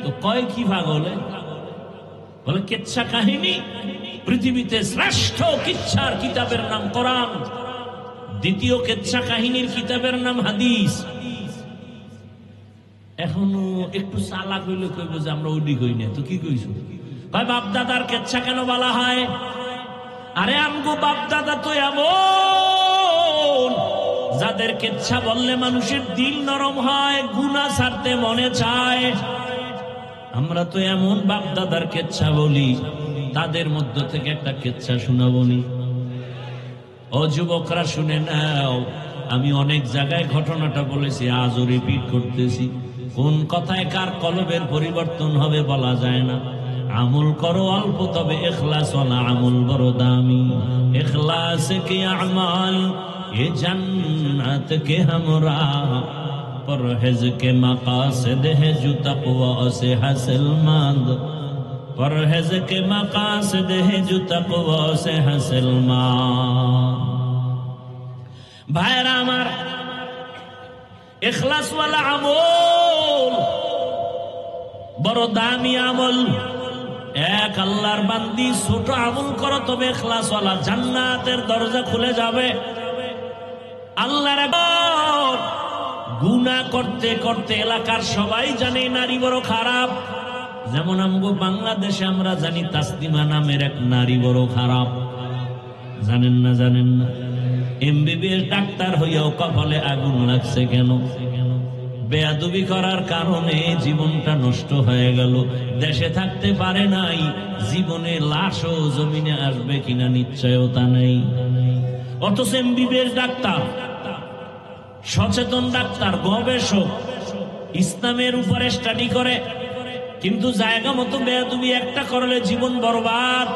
তো কয় কি ভাগ হলে? বলে কেচ্ছা কাহিনী। পৃথিবীতে শ্রেষ্ঠ কিচ্ছার কিতাবের নাম কোরআন। দ্বিতীয় কেচ্ছা কাহিনীর কিতাবের নাম হাদিস। এখনো একটু চালাক হইলে কইব যে আমরা ওইটি কই না, তো কি কইছো? কয় বাপদাদার কেচ্ছা কেন বলা হয়? আরে আমগো বাপদাদা তো এমন যাদের কেচ্ছা বললে মানুষের দিল নরম হয়, গুনাহ ছাড়তে মনে চায়। আমরা তো এমন বাপদাদার কেচ্ছা বলি, তাদের মধ্য থেকে একটা কেচ্ছা শোনাবনি। ও যুবকরা শুনে নাও, আমি অনেক জায়গায় ঘটনাটা বলেছি, আজও রিপিট করতেছি। কোন কথায় কার কলবের পরিবর্তন হবে বলা যায় না। আমল করো অল্প, তবে ইখলাস ওয়ালা আমল বড় দামি। ইখলাস কে আমাল এ জান্নাত কে हमरा, পরহেজ কে মাকাসিদ है जो तक़वा से हासिल मंद, পরহেজ কে মাকাসিদ है जो तक़वा से हासिल मंद। ভাইরা আমার, ইখলাস ওয়ালা আমল বড় দামি আমল। এক আল্লাহর বান্দি ছোট আমল করো, তবে ইখলাস ওয়ালা, জান্নাতের দরজা খুলে যাবে। আল্লাহর গুনাহ করতে করতে এলাকার সবাই জানে নারী বড় খারাপ। যেমন আমগো বাংলাদেশে আমরা জানি তাসলিমা নামের এক নারী বড় খারাপ। জানেন না? জানেন না? এমবিবিএস ডাক্তার হইয়াও কপালে আগুন লাগছে কেন? বেয়াদবি করার কারণে জীবনটা নষ্ট হয়ে গেল। দেশে থাকতে পারে নাই, জীবনে লাশও জমিনে আসবে কিনা নিশ্চয়তা নেই। অথচ এমবিবিএস ডাক্তার, সচেতন ডাক্তার, গবেষক, ইসলামের উপরে স্টাডি করে, কিন্তু জায়গা মতো বেয়াদবি একটা করলে জীবন বরবাদ।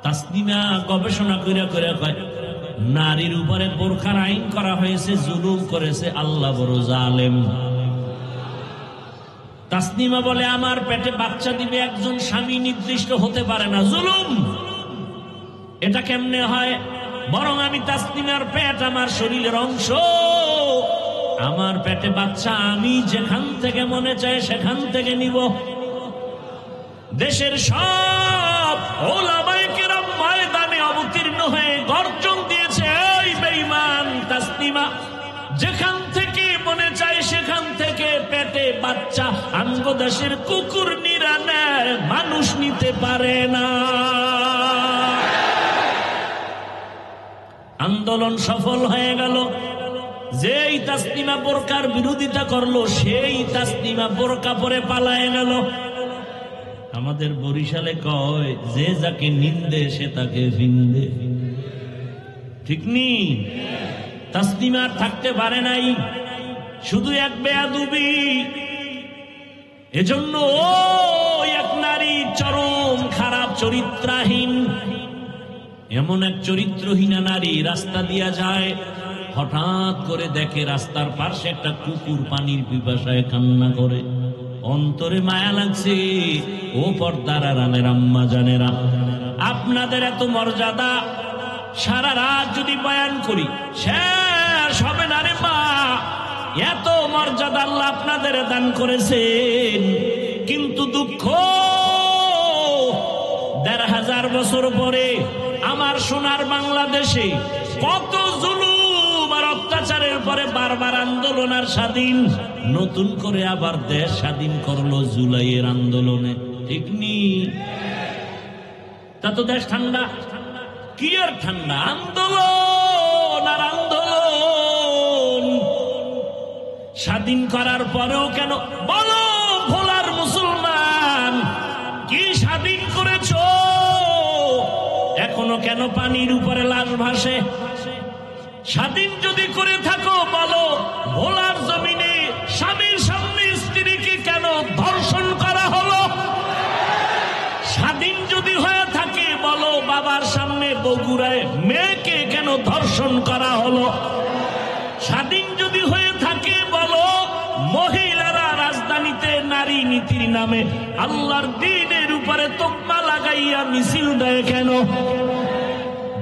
তাসলিমা গবেষণা করে করে কয়, নারীর উপরে বোরখার আইন করা হয়েছে, জুলুম করেছে, আল্লাহ বড় জালেম। তাসলিমা বলে, আমার পেটে বাচ্চা দিবে একজন স্বামী নির্দিষ্ট হতে পারে না, জুলুম। এটা কেমনে হয়? বরং আমি তাসলিমার পেট আমার শরীরের অংশ, আমার পেটে বাচ্চা, আমি যেখান থেকে মনে চায় সেখান থেকে নিব। দেশের সব ওলামায়ে কেরাম ময়দানে অবতীর্ণ হয়ে গর্জন দিয়েছে, এই বেঈমান তাসলিমা, যেখান থেকে মনে চায় সেখান থেকে পেটে বাচ্চা আমগো দেশের কুকুর নিরা নেয়, মানুষ নিতে পারে না। আন্দোলন সফল হয়ে গেল। যেই তাসলিমা বোরকার বিরোধিতা করলো, সেই তাসলিমা বোরকা পরে পালায় গেল। আমাদের বরিশালে কয়, যে যাকে নিন্দে সে তাকে ভিন্দে। ঠিক নি? তাসলিমা থাকতে পারে নাই, শুধু এক বেয়াদবি। এজন্য ওই এক নারী চরম খারাপ, চরিত্রহীন। এমন এক চরিত্রহীনা নারী রাস্তা দিয়া যায়, হঠাৎ করে দেখে রাস্তার পাশে একটা কুকুর পানির পিপাসায় কান্না করে। অন্তরে মায়া লাগছে। ও পর্দার আড়ালের আম্মা জানেরা, আপনাদের এত মর্যাদা, সারা রাত যদি বয়ান করি শেষ হবে না রে মা। এত মর্যাদা আল্লাহ আপনাদের দান করেছেন, কিন্তু দুঃখ, ১৫০০ বছর পরে আমার সোনার বাংলাদেশে কত জুলুম আর অত্যাচারের পরে বারবার আন্দোলন আর স্বাধীন, নতুন করে আবার দেশ স্বাধীন করলো জুলাইয়ের আন্দোলনে। ঠিক নি? তা তো দেশ ঠান্ডা। কি আর ঠান্ডা? আন্দোলন আর আন্দোলন। স্বাধীন করার পরেও কেন বলো ভোলার মুসলমান, কি স্বাধীন করেছো? এখনো কেন পানির উপরে লাশ ভাসে? স্বাধীন যদি করে থাকো বলো, ভোলার জমিনে স্বামীর সামনে স্ত্রীকে কেন ধর্ষণ করা হলো? স্বাধীন যদি হয়ে থাকে বলো, বাবার সামনে বগুড়ায় মেয়েকে কেন ধর্ষণ করা হলো? স্বাধীন যদি হয়ে থাকে বলো, মহিলারা রাজধানীতে নারী নীতির নামে আল্লাহর দ্বীনের উপরে তকমা লাগাইয়া মিছিল দেয় কেন?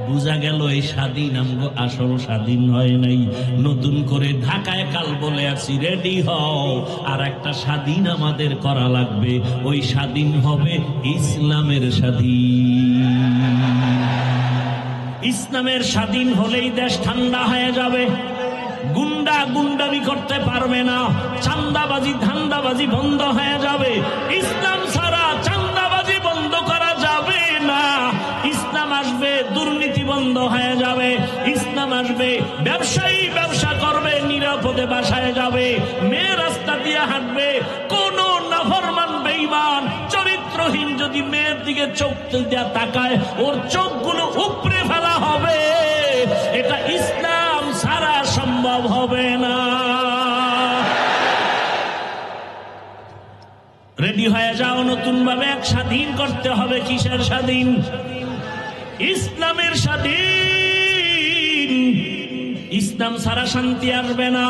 বুঝা গেল এই স্বাধীন আমগো আসল স্বাধীন হয় নাই। নতুন করে ঢাকায় কাল বলে আছি, রেডি হও, আর একটা স্বাধীন আমাদের করা লাগবে। ওই স্বাধীন হবে ইসলামের স্বাধীন। ইসলামের স্বাধীন হলেই দেশ ঠান্ডা হয়ে যাবে। গুন্ডা গুন্ডামি করতে পারবে না, চান্দাবাজি ধান্দাবাজি বন্ধ হয়ে যাবে। ইসলাম ছাড়া চান্দাবাজি বন্ধ করা যাবে না। ইসলাম আসবে, দুর্নীতি বন্ধ হয়ে যাবে। ইসলাম আসবে, ব্যবসায়ী ব্যবসা করবে, নিরাপদে বাসায় যাবে, মেয়ে রাস্তা দিয়ে হাঁটবে। কোন নাফরমান বেঈমান চরিত্রহীন যদি মেয়ের দিকে চোখ দিয়ে তাকায়, ওর চোখগুলো উপড়ে ফেলা হবে। এটা ইসলাম ছাড়া সম্ভব হবে না। রেডি হয়ে যাও, নতুন ভাবে এক স্বাধীন করতে হবে। কিসের স্বাধীন? ইসলামের স্বাধীন। ইসলাম ছাড়া শান্তি আসবে না।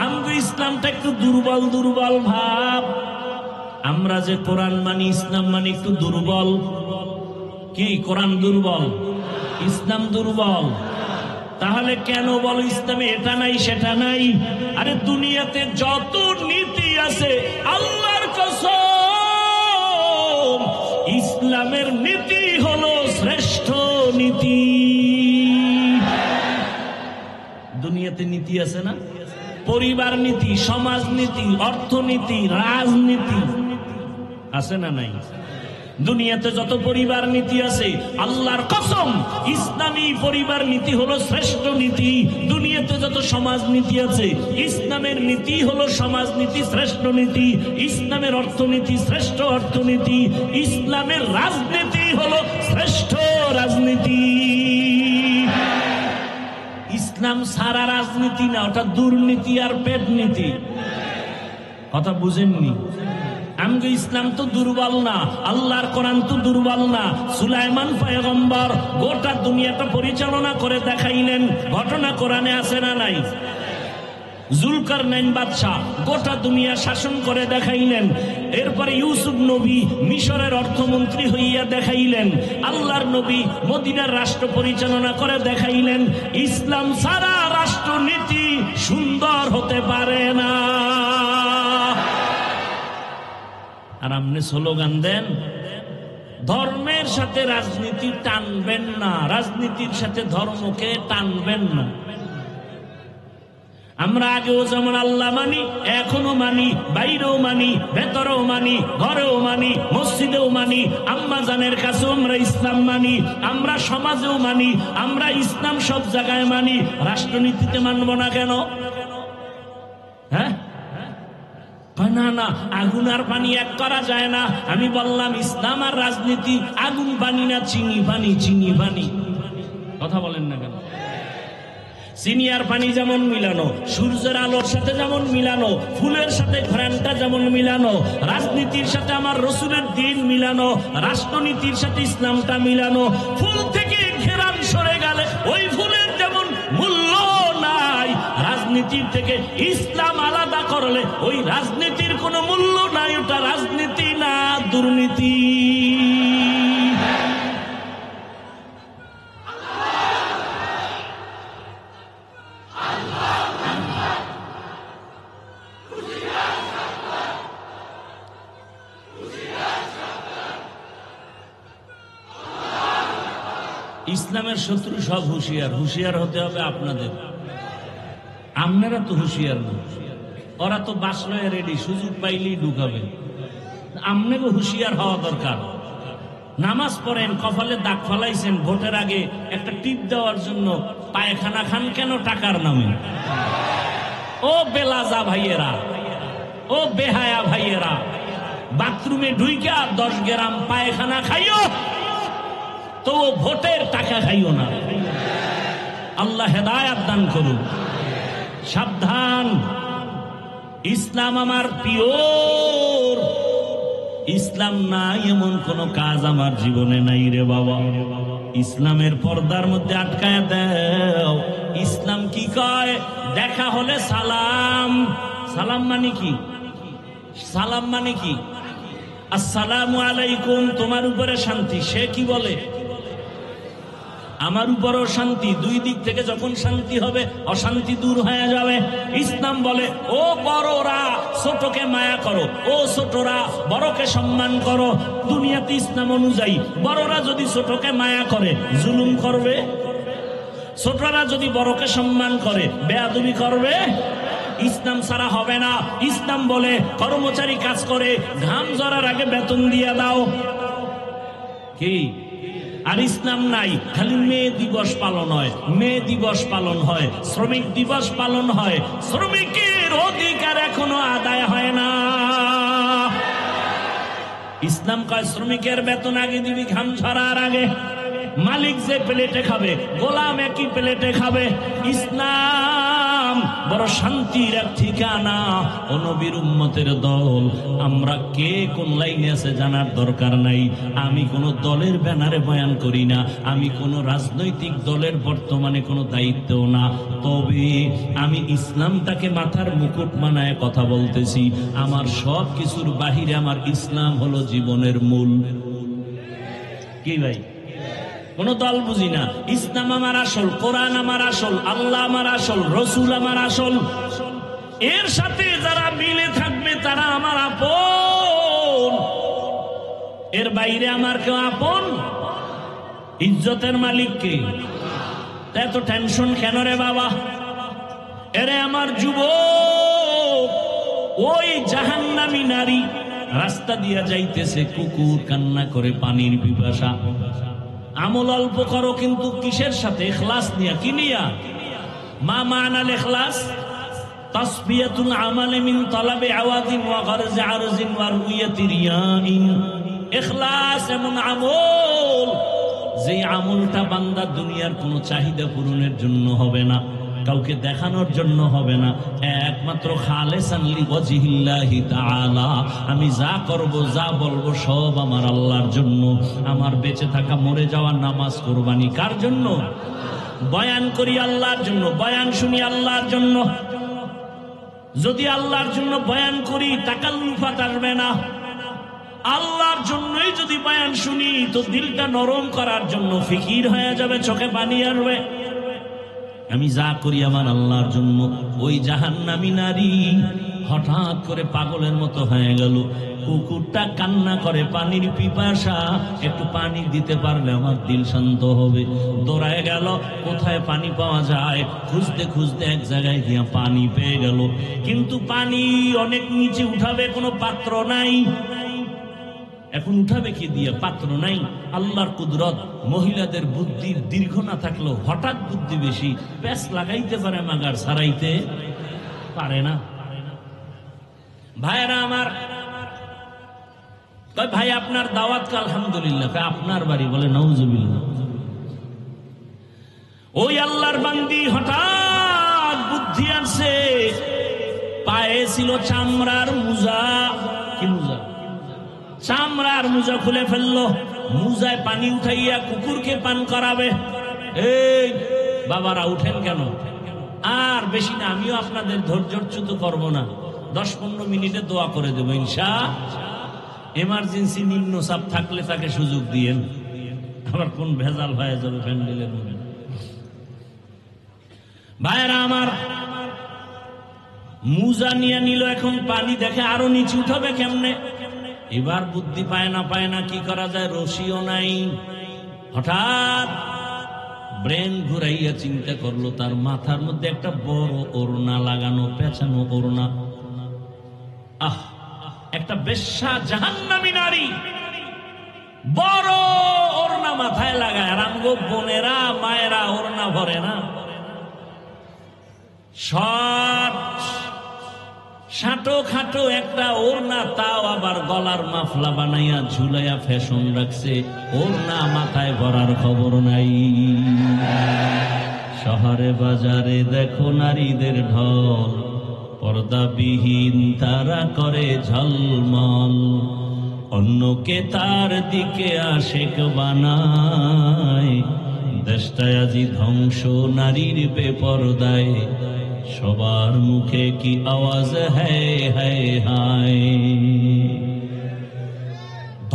আমগো ইসলামটা একটু দুর্বল দুর্বল ভাব। আমরা যে কোরআন মানি, ইসলাম মানি, একটু দুর্বল। কি কোরআন দুর্বল, ইসলাম দুর্বল? তাহলে কেন বলো ইসলামে এটা নাই সেটা নাই? আরে দুনিয়াতে যত নীতি আছে, আল্লাহর কসম, ইসলামের নীতি হলো শ্রেষ্ঠ নীতি। দুনিয়াতে নীতি আছে না? পরিবার নীতি, সমাজ নীতি, অর্থনীতি, রাজনীতি আছে না নাই? দুনিয়াতে যত পরিবার নীতি আছে, আল্লাহর কসম ইসলামী পরিবার নীতি হলো শ্রেষ্ঠ নীতি। দুনিয়াতে যত সমাজ নীতি আছে, ইসলামের নীতি হলো সমাজ নীতি, শ্রেষ্ঠ নীতি। ইসলামের অর্থনীতি শ্রেষ্ঠ অর্থনীতি। ইসলামের রাজনীতি হলো শ্রেষ্ঠ রাজনীতি। ইসলাম সারা রাজনীতি না, ওটা দুর্নীতি আর পেট নীতি। কথা বুঝেননি? আমগো ইসলাম তো দুর্বল না, আল্লাহর কোরআন তো দুর্বল না। সুলাইমান পয়গম্বর গোটা দুনিয়াটা পরিচালনা করে দেখাইলেন। ঘটনা কোরআনে আছে না নাই? জুলকারনাইন বাদশা গোটা দুনিয়া শাসন করে দেখাইলেন। এরপরে ইউসুফ নবী মিশরের অর্থমন্ত্রী হইয়া দেখাইলেন। আল্লাহর নবী মদিনার রাষ্ট্র পরিচালনা করে দেখাইলেন। ইসলাম ছাড়া রাষ্ট্রনীতি সুন্দর হতে পারে না। আর আপনি স্লোগান দেন ধর্মের সাথে রাজনীতি টানবেন না, রাজনীতির সাথে ধর্মকে টানবেন না। আমরা আগেও যেমন আল্লাহ মানি, এখনো মানি, বাইরেও মানি, ভেতরেও মানি, ঘরেও মানি, মসজিদেও মানি। আম্মা জানের কাছেও আমরা ইসলাম মানি, আমরা সমাজেও মানি, আমরা ইসলাম সব জায়গায় মানি। রাষ্ট্রনীতিতে মানব না কেন? হ্যাঁ, না না, আগুন আর পানি এক করা যায় না। আমি বললাম ইসলাম আর রাজনীতি আগুন পানি না, চিনি পানি, চিনি পানি। কথা বলেন না কেন? চিনি আর পানি যেমন মিলানো, সূর্যের আলোর সাথে যেমন মিলানো, ফুলের সাথে ঘ্রাণটা যেমন মিলানো, রাজনীতির সাথে আমার রসুলের দিন মিলানো, রাষ্ট্রনীতির সাথে ইসলামটা মিলানো। ফুল থেকে ঘেরান সরে গেলে ওই ফুলের যেমন মূল্য নাই, রাজনীতির থেকে ইসলাম আলাদা করলে ওই রাজনীতির কোনো মূল্য নাই। ওটা রাজনীতি না, দুর্নীতি। ইসলামের শত্রু সব হুঁশিয়ার। হুঁশিয়ার হতে হবে আপনাদের। আপনারা তো হুঁশিয়ার না, ওরা তো বাসলয়ে রেডি, সুযোগ পাইলেই ঢুকাবে। আপনাকে হুঁশিয়ার হওয়া দরকার। নামাজ পড়েন, কপালে দাগ ফালাইছেন, ভোটের আগে একটা টিপ দেওয়ার জন্য পায়খানা খান কেন টাকার নামে? ও বেলাজা ভাইয়েরা, ও বেহায়া ভাইয়েরা, বাথরুমে ঢুইকা 10 গ্রাম পায়খানা খাইও, তো ভোটের টাকা খাইও না। আল্লাহ হেদায়াত দান করুন। সাবধান, ইসলাম আমার পিওর। ইসলাম নাই এমন কোন কাজ আমার জীবনে নাই রে বাবা। ইসলামের পর্দার মধ্যে আটকায় দাও। ইসলাম কি কয়? দেখা হলে সালাম। সালাম মানে কি? সালাম মানে কি? আসসালামু আলাইকুম, তোমার উপরে শান্তি। সে কি বলে? আমার উপরও শান্তি। দুই দিক থেকে যখন শান্তি হবে, অশান্তি দূর হয়ে যাবে। ইসলাম বলে ও বড়রা ছোটকে মায়া করো, ও ছোটরা বড়কে সম্মান করো। দুনিয়াতে ইসলাম অনুযায়ী বড়রা যদি ছোটকে মায়া করে, জুলুম করবে? ছোটরা যদি বড়কে সম্মান করে বেয়াদবি করবে? ইসলাম ছাড়া হবে না। ইসলাম বলে কর্মচারী কাজ করে ঘাম ঝরার আগে বেতন দিয়ে দাও, কি? আর ইসলাম নাই, খালি মে দিবস পালন হয়, মে দিবস পালন হয়, শ্রমিক দিবস পালন হয়। শ্রমিকের অধিকার এখনো আদায় হয় না। ইসলাম কয় শ্রমিকের বেতন আগে দিবি ঘাম ঝরার আগে। মালিক যে প্লেটে খাবে গোলাম একই প্লেটে খাবে। ইসলাম বড় শান্তির এক ঠিকানা। ও নবীর উম্মতের দল, আমরা কে কোন লাইনে আছে জানার দরকার নাই। আমি কোন দলের ব্যানারে বয়ান করি না, আমি কোন রাজনৈতিক দলের বর্তমানে কোনো দায়িত্বও না। তবে আমি ইসলামটাকে মাথার মুকুট মানায় কথা বলতেছি। আমার সব কিছুর বাহিরে আমার ইসলাম হলো জীবনের মূল। কি ভাই? কোন দল বুঝি না। ইসলাম আমার আসল, কোরআন আমার আসল, আল্লাহ আমার আসল, রসুল আমার আসল। এর সাথে যারা মিলে থাকবে তারা আমার আপন। এর বাইরে আমার কেউ আপন? ইজ্জতের মালিক কে? এত টেনশন কেন রে বাবা? এরে আমার যুবক, ওই জাহান্নামী নারী রাস্তা দিয়া যাইতেছে, কুকুর কান্না করে পানির পিপাসা। আমল অল্প করো, কিন্তু কিসের সাথে? ইখলাস নিয়া। কি নিয়া? মা মানাল ইখলাস? তাসফিয়াতুল আমাল মিন তালাবি আওয়াদিন ওয়া গরজ আরজিন ওয়া রুয়াতি রিয়াইন। ইখলাস এমন আমল, যে আমলটা বান্দা দুনিয়ার কোনো চাহিদা পূরণের জন্য হবে না, কাউকে দেখানোর জন্য হবে না, একমাত্র খালেসান লিওয়াজহিল্লাহি তাআলা। আমি যা করব, যা বলবো সব আমার আল্লাহর জন্য। আমার বেঁচে থাকা, মরে যাওয়া, নামাজ, কুরবানি কার জন্য? বয়ান করি আল্লাহর জন্য, বয়ান শুনি আল্লাহর জন্য। যদি আল্লাহর জন্য বয়ান করি তাকাল্লুফাত আসবে না। আল্লাহর জন্যই যদি বয়ান শুনি তো দিলটা নরম করার জন্য ফিকির হয়ে যাবে, চোখে পানি আসবে। আমি যা করি আমার আল্লাহর জন্য। ওই জাহান্নামী নারী হঠাৎ করে পাগলের মতো হয়ে গেল। কুকুরটা কান্না করে পানির পিপাসা, একটু পানি দিতে পারলে আমার দিল শান্ত হবে। দৌড়ায় গেল, কোথায় পানি পাওয়া যায় খুঁজতে খুঁজতে এক জায়গায় গিয়ে পানি পেয়ে গেল। কিন্তু পানি অনেক নিচে উঠাবে, কোনো পাত্র নাই। এখন উঠাবে কি দিয়ে? পাত্র নাই। আল্লাহর কুদরত। মহিলাদের বুদ্ধির দীর্ঘ না থাকলেও হঠাৎ বুদ্ধি বেশি, প্যাচ লাগাইতে পারে, মাগার সারাইতে পারে না। ভাইরা আমার, ভাই আপনার দাওয়াত কা? আলহামদুলিল্লাহ। আপনার বাড়ি? বলে নাউজুবিল্লাহ। ওই আল্লাহর বান্দি হঠাৎ বুদ্ধি আসছে, পায়ে ছিল চামড়ার মোজা। কি মোজা? চামড়ার মোজা খুলে ফেললো, মোজায় পানি উঠাইয়া কুকুরকে পান করাবে। এই বাবারা উঠেন কেন? আর বেশি না, আমিও আপনাদের ধৈর্যচ্যুত করবো না। 10-15 মিনিটে দোয়া করে দেবো ইনশাআল্লাহ। এমার্জেন্সি নিম্ন চাপ থাকলে তাকে সুযোগ দিয়েন, আবার কোন ভেজাল হয়ে যাবে প্যান্ডেলের মধ্যে। ভাইরা আমার, মোজা নিয়ে নিল, এখন পানি দেখে আরো নিচে উঠাবে কেমনে। এবার বুদ্ধি পায় না কি করা যায়, রশিও নাই। হঠাৎ ব্রেন ঘুরাইয়া চিন্তা করলো, তার মাথার মধ্যে একটা বড় ওড়না লাগানো, পেঁচানো ওড়না। একটা বেশ্যা জাহান্নামী নারী বড় ওড়না মাথায় লাগায়। আর আমগো বোনেরা, মায়েরা ওড়না ভরে না, শাটো খাটো একটা ওড়না, তাও আবার গলার মাফলা বানাইয়া ঝুলাইয়া ফ্যাশন রাখছে। ওড়না মাথায় ভরার খবর নাই। শহরে বাজারে দেখো নারীদের ঢল, পর্দাবিহীন তারা করে ঝলমল। অন্যকে তার দিকে আশেক বানায়, দেশটায় আজি ধ্বংস নারীর বেপরদায়। সবার মুখে কি আওয়াজ হ্যায় হায় হায়।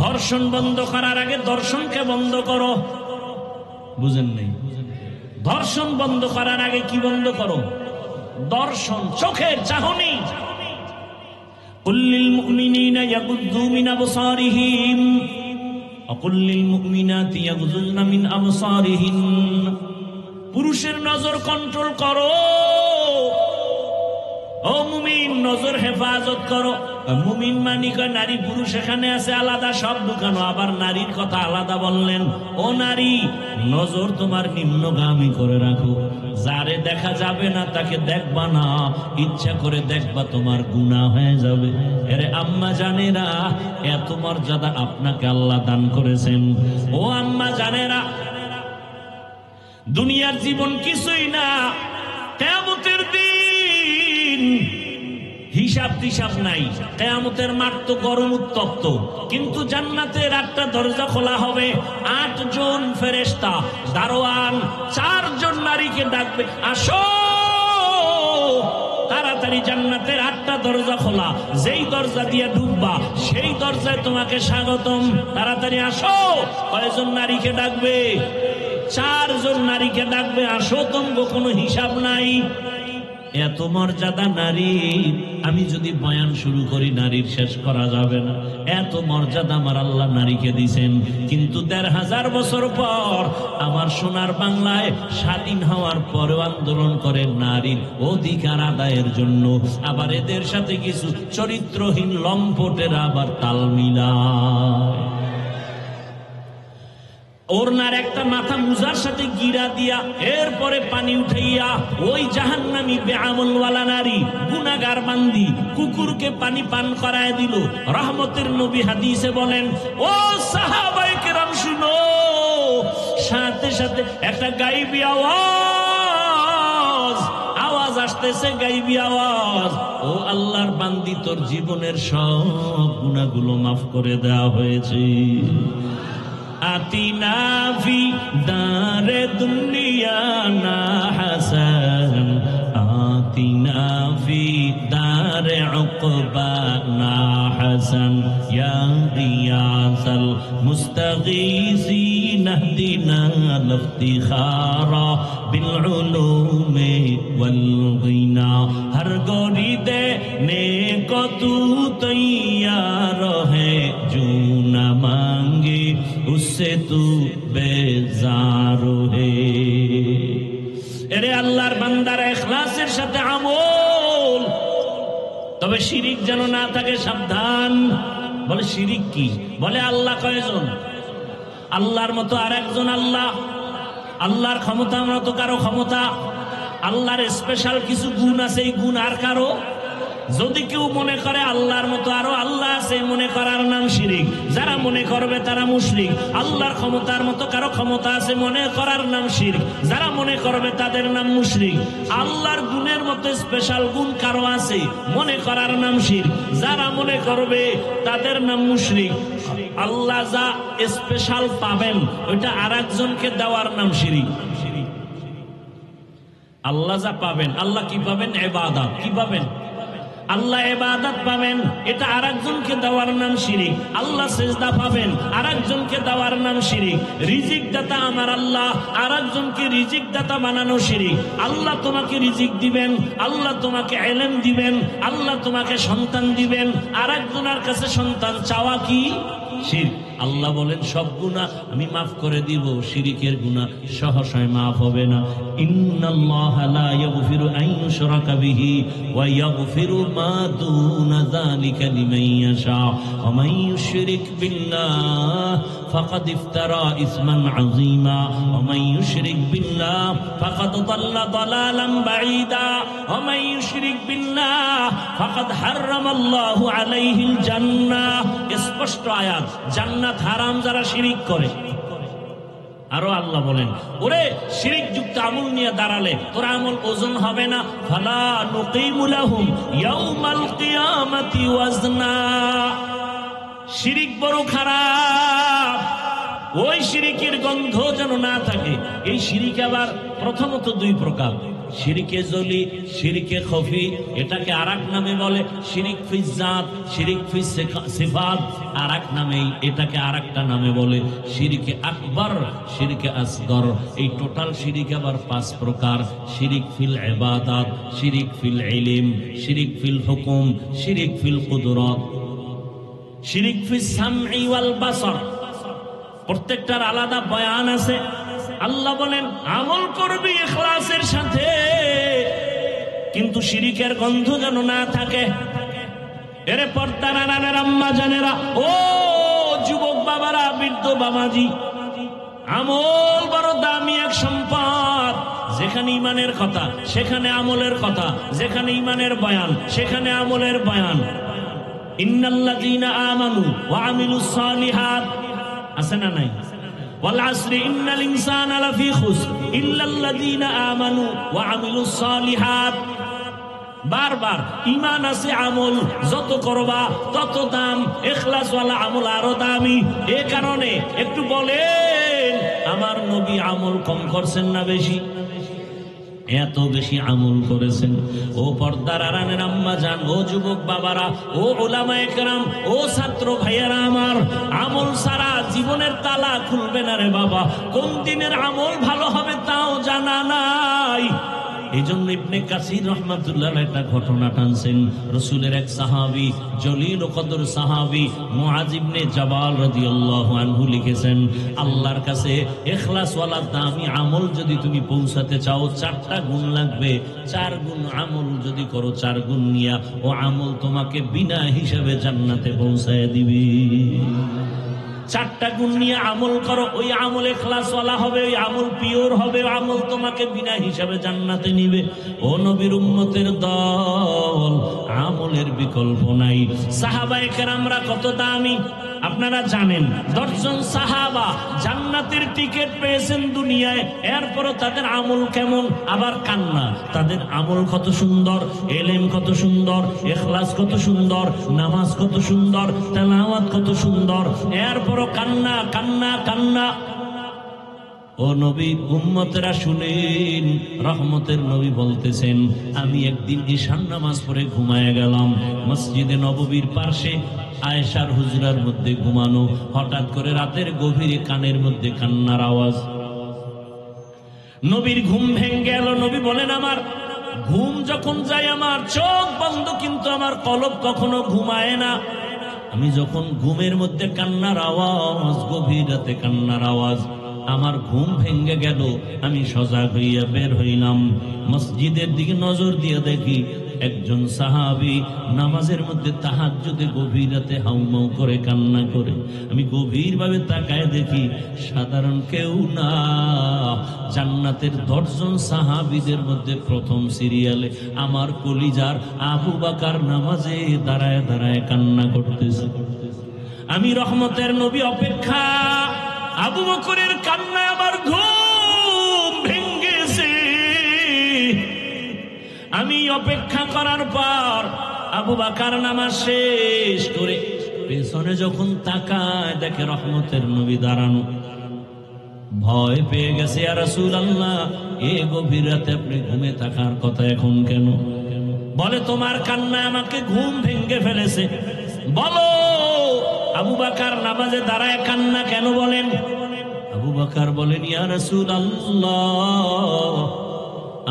ধর্ষণ বন্ধ করার আগে দর্শনকে বন্ধ করো। বুঝেন নাই? ধর্ষণ বন্ধ করার আগে কি বন্ধ করো? দর্শন, চোখের চাহনি। কুল্লিল মুমিনিনা ইয়াগুদ্দু মিন আবসারিহিম ওয়া কুল্লিল মুমিনাতি ইয়াগুযুন্না মিন আবসারিহিন। পুরুষের নজর কন্ট্রোল করো। ও মুমিন, নজর হেফাজত করো। মুমিন মানি কয় নারী পুরুষ এখানে আছে আলাদা, সব ঢুকানো। আবার নারীর কথা আলাদা বললেন। ও নারী, নজর তোমার নিম্নগামী করে রাখো। যারে দেখা যাবে না তাকে দেখবা না, ইচ্ছা করে দেখবা, তোমার গুনাহ হয়ে যাবে। আরে আম্মা জানেরা, এত মর্যাদা আপনাকে আল্লাহ দান করেছেন। ও আম্মা জানেরা, দুনিয়ার জীবন কিছুই না, কিয়ামতের দিন হিসাব টিসাব নাই। কিয়ামতের মাঠ তো গরম উত্তপ্ত, কিন্তু জান্নাতের 8টা দরজা খোলা হবে। 8 জন ফেরেশতা দারোয়ান 4 জন নারীকে ডাকবে, আসো। তাড়াতাড়ি জান্নাতের 8টা দরজা খোলা, যেই দরজা দিয়ে ঢুকবা সেই দরজায় তোমাকে স্বাগতম, তাড়াতাড়ি আসো। কয়জন নারীকে ডাকবে? 4 জন নারীকে ডাকবে, আসো, তোমার কোনো হিসাব নাই। এত মর্যাদা নারী, আমি যদি বয়ান শুরু করি নারীর শেষ করা যাবে না। এত মর্যাদা আমার আল্লাহ নারীকে দিয়েছেন। কিন্তু 1500 বছর পর আমার সোনার বাংলায় স্বাধীন হওয়ার পরেও আন্দোলন করে নারীর অধিকার আদায়ের জন্য। আবার এদের সাথে কিছু চরিত্রহীন লম্পটেরা আবার তাল মিলায়। ওরনার একটা মাথা মুজার সাথে গিরা দিয়া এরপরে পানি উঠাইয়া ওই জাহান্নামী বেআমলওয়ালা নারী গুনাহগার বান্দি কুকুরকে পানি পান করায় দিল। রহমতের নবী হাদিসে বলেন, ও সাহাবায়ে কেরাম শুনো, সাথে সাথে একটা গায়বী আওয়াজ আসতেছে, গায়বী আওয়াজ, ও আল্লাহর বান্দি, তোর জীবনের সব গুনাহগুলো মাফ করে দেওয়া হয়েছে। আতিনা ফি দারে দুনিয়া না হাসান, আতিনা ফি দারে উকবা না হাসান, ইয়া গিয়াসাল মুস্তাগীসিন ইহদিনা লিফতিখারা বিল উলুমি ওয়াল গিনা। হর গরি দে নেকো তু তৈয়ার হে, জো না মাঙ্গে उससे तू बेजार है। এরে আল্লাহর বান্দারা, ইখলাসের সাথে আমল, তবে শিরিক যেন না থাকে, সাবধান। বলে শিরিক কি? বলে আল্লাহ কয়জন? আল্লাহর মতো আর একজন আল্লাহ। আল্লাহর ক্ষমতার মতো কারো ক্ষমতা? আল্লাহর স্পেশাল কিছু গুণ আছে, এই গুণ আর কারো? যদি কেউ মনে করে আল্লাহর মতো আরো আল্লাহ আছে, মনে করার নাম শিরিক। যারা মনে করবে তারা মুশরিক। আল্লাহর ক্ষমতার মতো কারো ক্ষমতা আছে, মনে করার নাম শিরক। যারা মনে করবে তাদের নাম মুশরিক। আল্লাহর গুণের মতো স্পেশাল গুণ কারো আছে, মনে করার নাম শিরক। যারা মনে করবে তাদের নাম মুশরিক। আল্লাহ যা স্পেশাল পাবেন ওইটা আরেকজনকে দেওয়ার নাম শিরিক। আল্লাহ যা পাবেন, আল্লাহ কি পাবেন? ইবাদত। কি পাবেন? আল্লাহ ইবাদত পাবেন, এটা আরেকজনকে দেওয়ার নাম শিরিক। আল্লাহ সিজদা পাবেন, আরেকজনকে দেওয়ার নাম শিরিক। রিজিক দাতা আমার আল্লাহ, আরেকজনকে রিজিক দাতা বানানো শিরিক। আল্লাহ তোমাকে রিজিক দিবেন, আল্লাহ তোমাকে ইলম দিবেন, আল্লাহ তোমাকে সন্তান দিবেন, আরেকজনের কাছে সন্তান চাওয়া কি শিরক। আল্লাহ বলেন সব গুনাহ আমি মাফ করে দিব, শিরিকের গুনাহ সহসায় মাফ হবে না। ইন্নাল্লাহা লা ইয়াগফিরু আন ইউশরাকা বিহি ওয়া ইয়াগফিরু মা দুনা যালিকা লিমান ইয়াশা ওয়া মান ইউশরিক বিল্লাহ ফাকাদ ইফতারা ইসমান আযীমা ওয়া মান ইউশরিক বিল্লাহ ফাকাদ দাল্লা দালালান বাঈদা ওয়া মান ইউশরিক বিল্লাহ ফাকাদ হারামাল্লাহু আলাইহিল জান্নাহ। স্পষ্ট আয়াত, জান্নাত হারাম যারা শিরিক করে। আরো আল্লাহ বলেন, ওরে শিরিক যুক্ত আমল নিয়ে দাঁড়ালে তোর আমল ওজন হবে না। ফালা নুকিমু লাহুম ইয়াউমাল কিয়ামাতি ওয়াজনা। শিরিক বড় খারাপ, ওই শিরিকের গন্ধ যেন না থাকে। এই শিরিক আবার প্রথমত 2 প্রকার, শিরিকে জলি, শিরিকে খফি। এটাকে আরেক নামে বলে শিরিক ফি জাত, শিরিক ফি সিফাত। আরেক নামে এটাকে আরেকটা নামে বলে শিরিকে আকবর, শিরিকে আসগর। এই টোটাল শিরিক আবার 5 প্রকার। শিরিক ফিল ইবাদাত, শিরিক ফিল ইলম, শিরিক ফিল হুকুম, শিরিক ফিল কুদরত, শিরিক ফিস সামঈ ওয়াল বাসর। প্রত্যেকটার আলাদা বয়ান আছে। আল্লাহ বলেন আমল করবি ইখলাসের সাথে, কিন্তু শিরিকের গন্ধ যেন না থাকে। এরে পর্দার আড়ালের আম্মা জানেরা, ও যুবক বাবারা, বৃদ্ধ বাবাজি, আমল বড় দামি এক সম্পদ। যেখানে ইমানের কথা সেখানে আমলের কথা, যেখানে ইমানের বয়ান সেখানে আমলের বয়ান। ইন্নাল্লাযীনা আমানু ওয়া আমিলুস সালিহাত, আছে না নাই? ওয়াল আসরি ইন্নাল ইনসানা লাফি খুসর ইল্লাল্লাযীনা আমানু ওয়া আমিলুস সালিহাত। বারবার ঈমান আছে, আমল যত করবা তত দাম, ইখলাসওয়ালা আমল আরো দামি। এই কারণে একটু বলেন, আমার নবী আমল কম করছেন না বেশি? এত বেশি আমল করেছেন। ও পর্দার আড়ালের আম্মা জান, ও যুবক বাবারা, ও উলামায়ে কেরাম, ও ছাত্র ভাইয়ারা আমার, আমল ছাড়া জীবনের তালা খুলবে না রে বাবা। কোন দিনের আমল ভালো হবে তাও জানা নাই। এই জন্য ইবনে কাসির রহমাতুল্লাহ একটা ঘটনা টানছেন। রসুলের এক সাহাবী, জলিল ও কদর সাহাবী মুআজ ইবনে জাবাল রাদিয়াল্লাহু আনহু লিখেছেন, আল্লাহর কাছে ইখলাসওয়ালা দামি আমল যদি তুমি পৌঁছাতে চাও, 4টা গুণ লাগবে। 4 গুণ আমল যদি করো, 4 গুণ নিয়া ও আমল তোমাকে বিনা হিসাবে জান্নাতে পৌঁছায় দিবে। 4টা গুণ নিয়ে আমল করো, ওই আমল ইখলাসওয়ালা হবে, ওই আমল পিওর হবে, ওই আমল তোমাকে বিনা হিসাবে জান্নাতে নিবে। ও নবীর উম্মতের দল, আমলের বিকল্প নাই। সাহাবায়ে কেরামরা কত দামি আপনারা জানেন। 10 জন সাহাবা জান্নাতের টিকিট পেয়েছেন দুনিয়ায়, এরপরও তাদের আমল কেমন? আবার কান্না। তাদের আমল কত সুন্দর, ইলম কত সুন্দর, ইখলাস কত সুন্দর, নামাজ কত সুন্দর, তেলাওয়াত কত সুন্দর, এরপরও কান্না কান্না কান্না। ও নবী উম্মতেরা শুনেন, রহমতের নবী বলতেছেন, আমি একদিন ঈশান নামাজ পড়ে ঘুমায় গেলাম। মসজিদে নববীর পাশে আয়েশার হুজরার মধ্যে ঘুমানো। হঠাৎ করে রাতের গভীরে কানের মধ্যে কান্নার আওয়াজ। নবীর ঘুম ভেঙে গেল। নবী বলেন, আমার ঘুম যখন যায় আমার চোখ বন্ধ, কিন্তু আমার কলব কখনো ঘুমায় না। আমি যখন ঘুমের মধ্যে কান্নার আওয়াজ, গভীর রাতে কান্নার আওয়াজ, আমার ঘুম ভেঙে গেল। আমি সজাগ হইয়া বের হইলাম। মসজিদের দিকে নজর দিয়ে দেখি একজন সাহাবী নামাজের মধ্যে তাহাজ্জুদে গভীর রাতে হাউমাউ করে কান্না করে। আমি গভীরভাবে তাকায় দেখি সাধারণ কেউ না, জান্নাতের 10 জন সাহাবীদের মধ্যে প্রথম সিরিয়ালে আমার কলিজার আবু বকর নামাজে দাঁড়ায় দাঁড়ায় কান্না করতেছে। আমি রহমতের নবী অপেক্ষা, আবু বকরের কান্নায় আমার ঘুম ভেঙেছে। আমি অপেক্ষা করার পর আবু বকর নামাজ শেষ করে পেছনে যখন তাকায় দেখে রহমতের নবী দাঁড়ানো। ভয় পেয়ে গেছে, ইয়া রাসূলুল্লাহ, এই গভীর রাতে আপনি ঘুমে থাকার কথা এখন কেন? বলে, তোমার কান্নায় আমাকে ঘুম ভেঙে ফেলেছে। বলো, আবু বকর নামাজে দাঁড়ায় কান্না কেন বলেন? আবু বকর বলেন, ইয়া রাসূলুল্লাহ,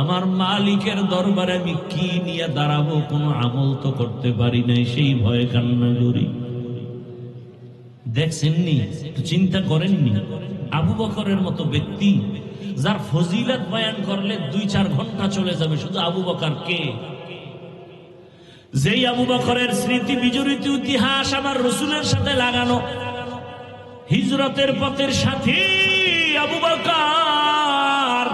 আমার মালিকের দরবারে আমি কি নিয়ে দাঁড়াবো? কোনো আমল তো করতে পারি নাই, সেই ভয়ে কান্না করি। দেখছেননি, একটু চিন্তা করেননি? আবু বকরের মতো ব্যক্তি যার ফজিলত বয়ান করলে 2-4 ঘন্টা চলে যাবে, শুধু আবু বকর কে? যেই আবু বকরের স্মৃতি বিজড়িত ইতিহাস আমার রসুলের সাথে লাগানো। হিজরতের পথের সাথী আবু বকর।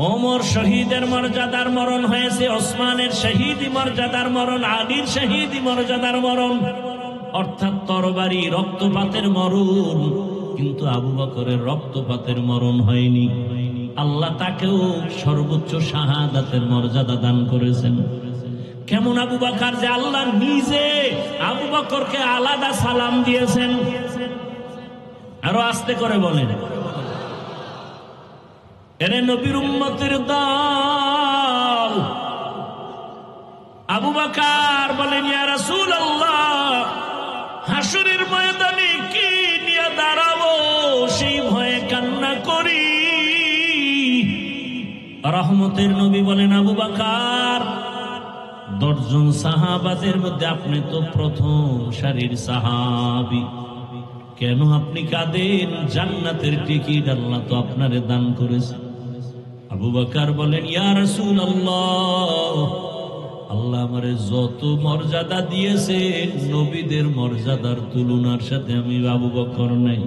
ওমর শহীদের মর্যাদার মরণ হয়েছে, ওসমানের শহীদি মর্যাদার মরণ, আলীর শহীদি মর্যাদার মরণ, অর্থাৎ তরবারি রক্তপাতের মরণ। কিন্তু আবু বকরের রক্তপাতের মরণ হয়নি। আল্লাহ তাকেও সর্বোচ্চ শাহাদাতের মর্যাদা দান করেছেন। কেমন আবু বকর যে আল্লাহ নিজে আবু বকরকে আলাদা সালাম দিয়েছেন। আরো আস্তে করে বলেন, এরে নবীর উম্মতের দল। আবু বকর বলেন, ইয়া রাসূলুল্লাহ, হাসরের ময়দানে কি নিয়ে দাঁড়াবো সেই ভয়ে কান্না করি। রহমতের নবী বলেন, আবু বকর, 10 জন সাহাবাদের মধ্যে আপনি তো প্রথম সারির সাহাবী। কেন আপনি কাঁদেন? জান্নাতের টিকিট আল্লাহ তো আপনারে দান করেছে। আবু বকর বলেন, ইয়া রাসূলুল্লাহ, আল্লাহ আমারে যত মর্যাদা দিয়েছেন, নবীদের মর্যাদার তুলনার সাথে আমি আবু বকর নাই।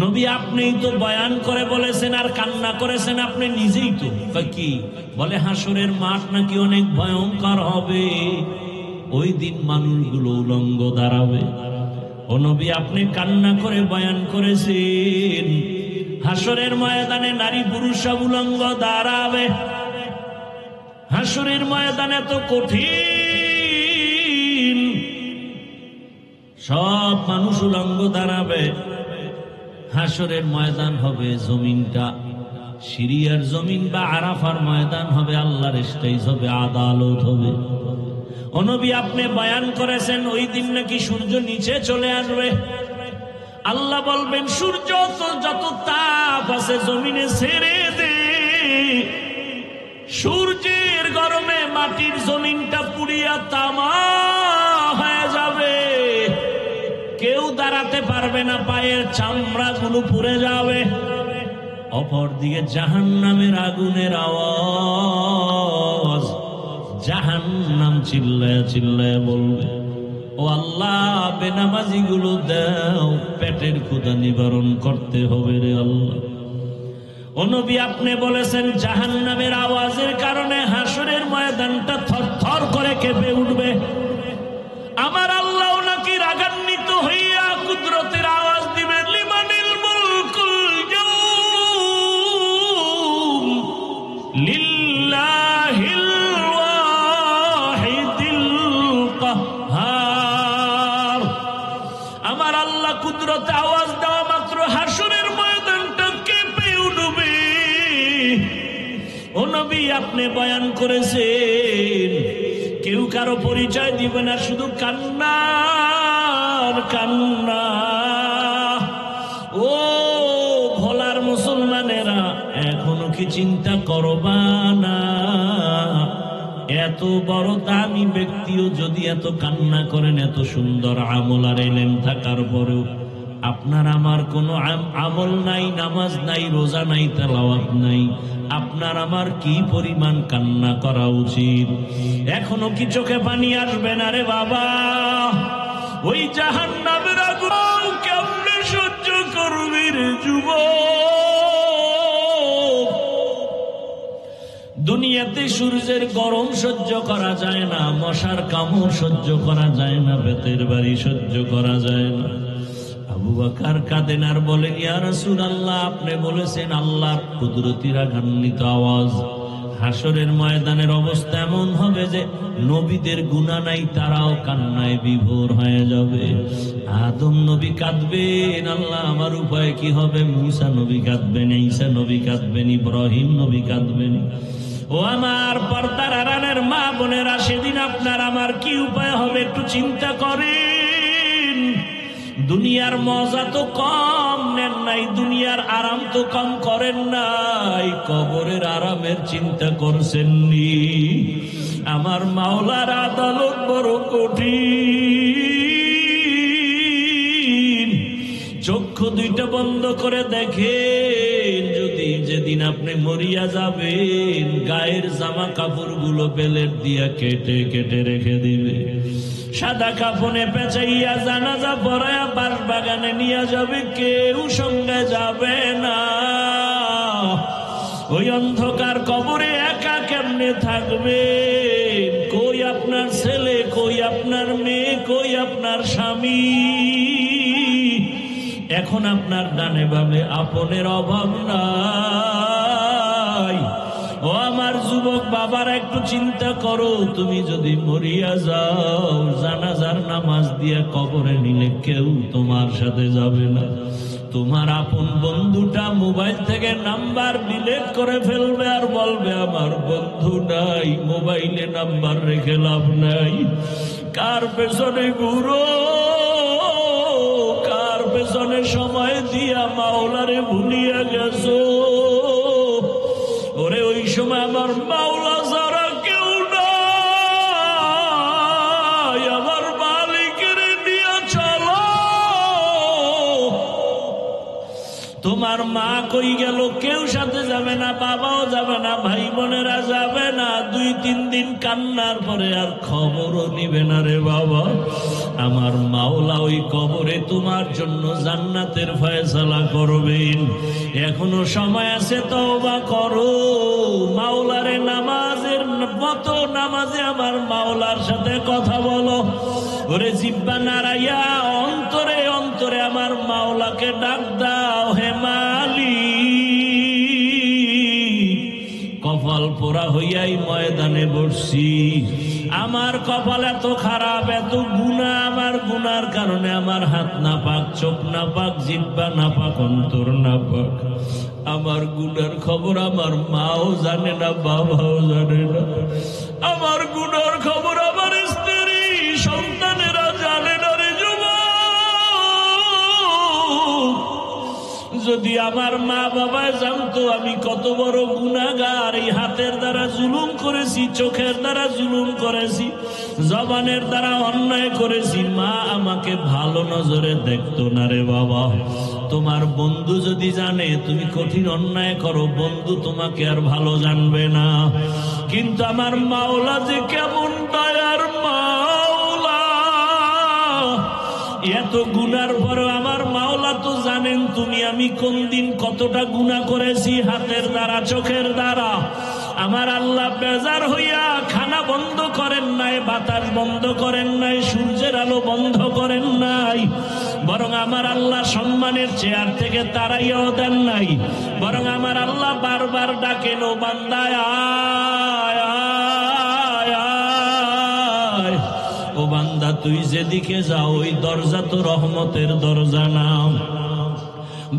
নবী আপনিই তো বয়ান করে বলেছেন আর কান্না করেছেন, আপনি নিজেই তো। কি বলে? হাসরের মাঠ নাকি অনেক ভয়ঙ্কর হবে, ওই দিন মানুষগুলো উলঙ্গ দাঁড়াবে। ও নবী, আপনি কান্না করে বয়ান করেছেন, হাসরের ময়দানে নারী পুরুষ সব উলঙ্গ দাঁড়াবে। হাসরের ময়দানে তো কঠিন, সব মানুষ উলঙ্গ দাঁড়াবে। হাসরের ময়দান হবে, জমিনটা সিরিয়ার জমিন বা আরাফার ময়দান হবে, আল্লাহর স্টেজ হবে, আদালত হবে। ও নবী, আপনি বয়ান করেছেন ওই দিন নাকি সূর্য নিচে চলে আসবে। আল্লাহ বলবেন, সূর্য তো যত তাপ আছে জমিনে ছেড়ে দে। সূর্যের গরমে মাটির জমিনটা পুড়িয়া তামা হয়ে যাবে, কেউ দাঁড়াতে পারবে না, পায়ের চামড়া গুলো পুড়ে যাবে। অপরদিকে জাহান্নামের আগুনের আওয়াজ, জাহান্নাম চিল্লায়া চিল্লায়া বলবে, ও আল্লাহ, বেনামাজি গুলো দাও, পেটের ক্ষুধা নিবারণ করতে হবে রে আল্লাহ। ও নবী, আপনি বলেছেন জাহান্নামের আওয়াজের কারণে হাসরের ময়দানটা থরথর করে কেঁপে উঠবে। আমার আল্লাহ নাকি রাগান্বিত হইয়া কুদরতের আওয়াজ দিবেন, লিমানিল মুলকুল ইয়াউম লিল্লাহিল ওয়াহিদিল কাহ্হার। আমার আল্লাহ কুদরতে আওয়াজ দেওয়া মাত্র হাসরের ময়দানটা কেঁপে উঠবে। ও নবী, আপনি বয়ান করেছেন কেউ কারো পরিচয় দিবে না, শুধু কান্নার কান্না। ও ভোলার মুসলমানেরা, এখনো কি চিন্তা করবা না? এত বড় দামি ব্যক্তিও যদি এত কান্না করেন, এত সুন্দর আমল আর এলেম থাকার পরেও আপনার আমার কোনো আমল নাই, নামাজ নাই, রোজা নাই, তেলাওয়াত নাই, আপনার আমার কি পরিমাণ কান্না করা উচিত? এখনো কি চোখে পানি আসবে না রে বাবা? ওই জাহান্নামের আগুন কেমনে সহ্য করবি রে যুবক? দুনিয়াতে সূর্যের গরম সহ্য করা যায় না, মশার কামড় সহ্য করা যায় না, বেতের বাড়ি সহ্য করা যায় না। আবু বকর কাঁদেন আর বলেন, ইয়া রাসূলুল্লাহ, আপনি বলেছেন আল্লাহর কুদরতি রাগান্বিত আওয়াজ। হাসরের ময়দানের অবস্থা এমন হবে যে নবীদের গুনাহ নাই, তারাও কান্নায় বিভোর হয়ে যাবে। আদম নবী কাঁদবেন, আল্লাহ আমার উপায় কি হবে? মুসা নবী কাঁদবেন, ঈসা নবী কাঁদবেন, ইব্রাহিম নবী কাঁদবেন। ও আমার পর্দার আড়ালের মা বোনেরা, সেদিন আপনার আমার কি উপায় হবে একটু চিন্তা করেন। দুনিয়ার মজা তো কম নেন নাই, দুনিয়ার আরাম তো কম করেন নাই, কবরের আরামের চিন্তা করছেননি। আমার মাওলার আদালত বড় কঠিন। চক্ষু দুইটা বন্ধ করে দেখেন, যদি যেদিন আপনি মরিয়া যাবেন, গায়ের জামা কাপড় গুলো বেলেট দিয়া কেটে কেটে রেখে দিবে, সাদা কাফনে পেঁচাইয়া জানাজা পড়ায়া বাস বাগানে নিয়ে যাবে, কেউ সঙ্গে যাবে না। ওই অন্ধকার কবরে একা কেমনে থাকবে? কই আপনার ছেলে, কই আপনার মেয়ে, কই আপনার স্বামী? এখন আপনার ডানে বামে আপনের অভাব নাই। ও আমার যুবক বাবারা, একটু চিন্তা করো, তুমি যদি মরিয়া যাও, জানাজার নামাজ দিয়ে কবরে নিলে কেউ তোমার সাথে যাবে না। তোমার আপন বন্ধুটা মোবাইল থেকে নাম্বার ডিলিট করে ফেলবে আর বলবে আমার বন্ধু নাই, মোবাইলে নাম্বার রেখে লাভ নাই। কার পেছনে ঘুরো, কার পেছনে সময় দিয়া মাওলারে ভুলিয়া গেছো? ওরে, ওই সময় আমার মাওলা যারা কেউ নাই, আমার মালিকের নিয়ে চলো। তোমার মা কই গেল? কেউ সাথে যাবে না, বাবাও যাবে না, ভাই বোনেরা যাবে না। 2-3 দিন কান্নার পরে আর খবরও নিবে না রে বাবা। আমার মাওলা ওই কবরে তোমার জন্য জান্নাতের ফয়সালা করবেন। এখনো সময় আছে, তওবা করো। মাওলারে নামাজের মতো নামাজে আমার মাওলার সাথে কথা বলো। ওরে জিহ্বা নাড়াইয়া অন্তরে অন্তরে আমার মাওলাকে ডাক দাও, হে মালিক, কপাল পোড়া হইয়াই ময়দানে বসছি। আমার কপাল এত খারাপ, এত গুনাহ, আমার গুনার কারণে আমার হাত না পাক, চোখ না পাক, জিহ্বা না পাক, অন্তর না পাক। আমার গুনার খবর আমার মাও জানে না, বাবাও জানে না। আমার গুনার খবর আমার স্ত্রী সন্তানেরা জানে না রে যুবক। যদি আমার মা বাবা জানতো আমি কত বড় গুনাহগার, এই হাতের দ্বারা জুলুম করেছি, চোখের দ্বারা জুলুম করেছি, জবানের দ্বারা অন্যায় করেছি, মা আমাকে ভালো নজরে দেখতো না রে বাবা। তোমার বন্ধু যদি জানে তুমি কঠিন অন্যায় করো, বন্ধু তোমাকে আর ভালো জানবে না। কিন্তু আমার মাওলা যে কেমন দয়ার মাওলা, এত গুনার পরে আমার মাওলা তো জানেন তুমি আমি কোন দিন কতটা গুনাহ করেছি, হাতের দ্বারা, চোখের দ্বারা। আমার আল্লাহ বেজার হইয়া খানা বন্ধ করেন নাই, বাতাস বন্ধ করেন নাই, সূর্যের আলো বন্ধ করেন নাই, বরং আমার আল্লাহ সম্মানের চেয়ার থেকে তাড়াইয়াও দেন নাই। বরং আমার আল্লাহ বারবার ডাকেন, ও বান্দা আয় আয় আয়, ও বান্দা তুই যেদিকে যাও ওই দরজা তো রহমতের দরজা না।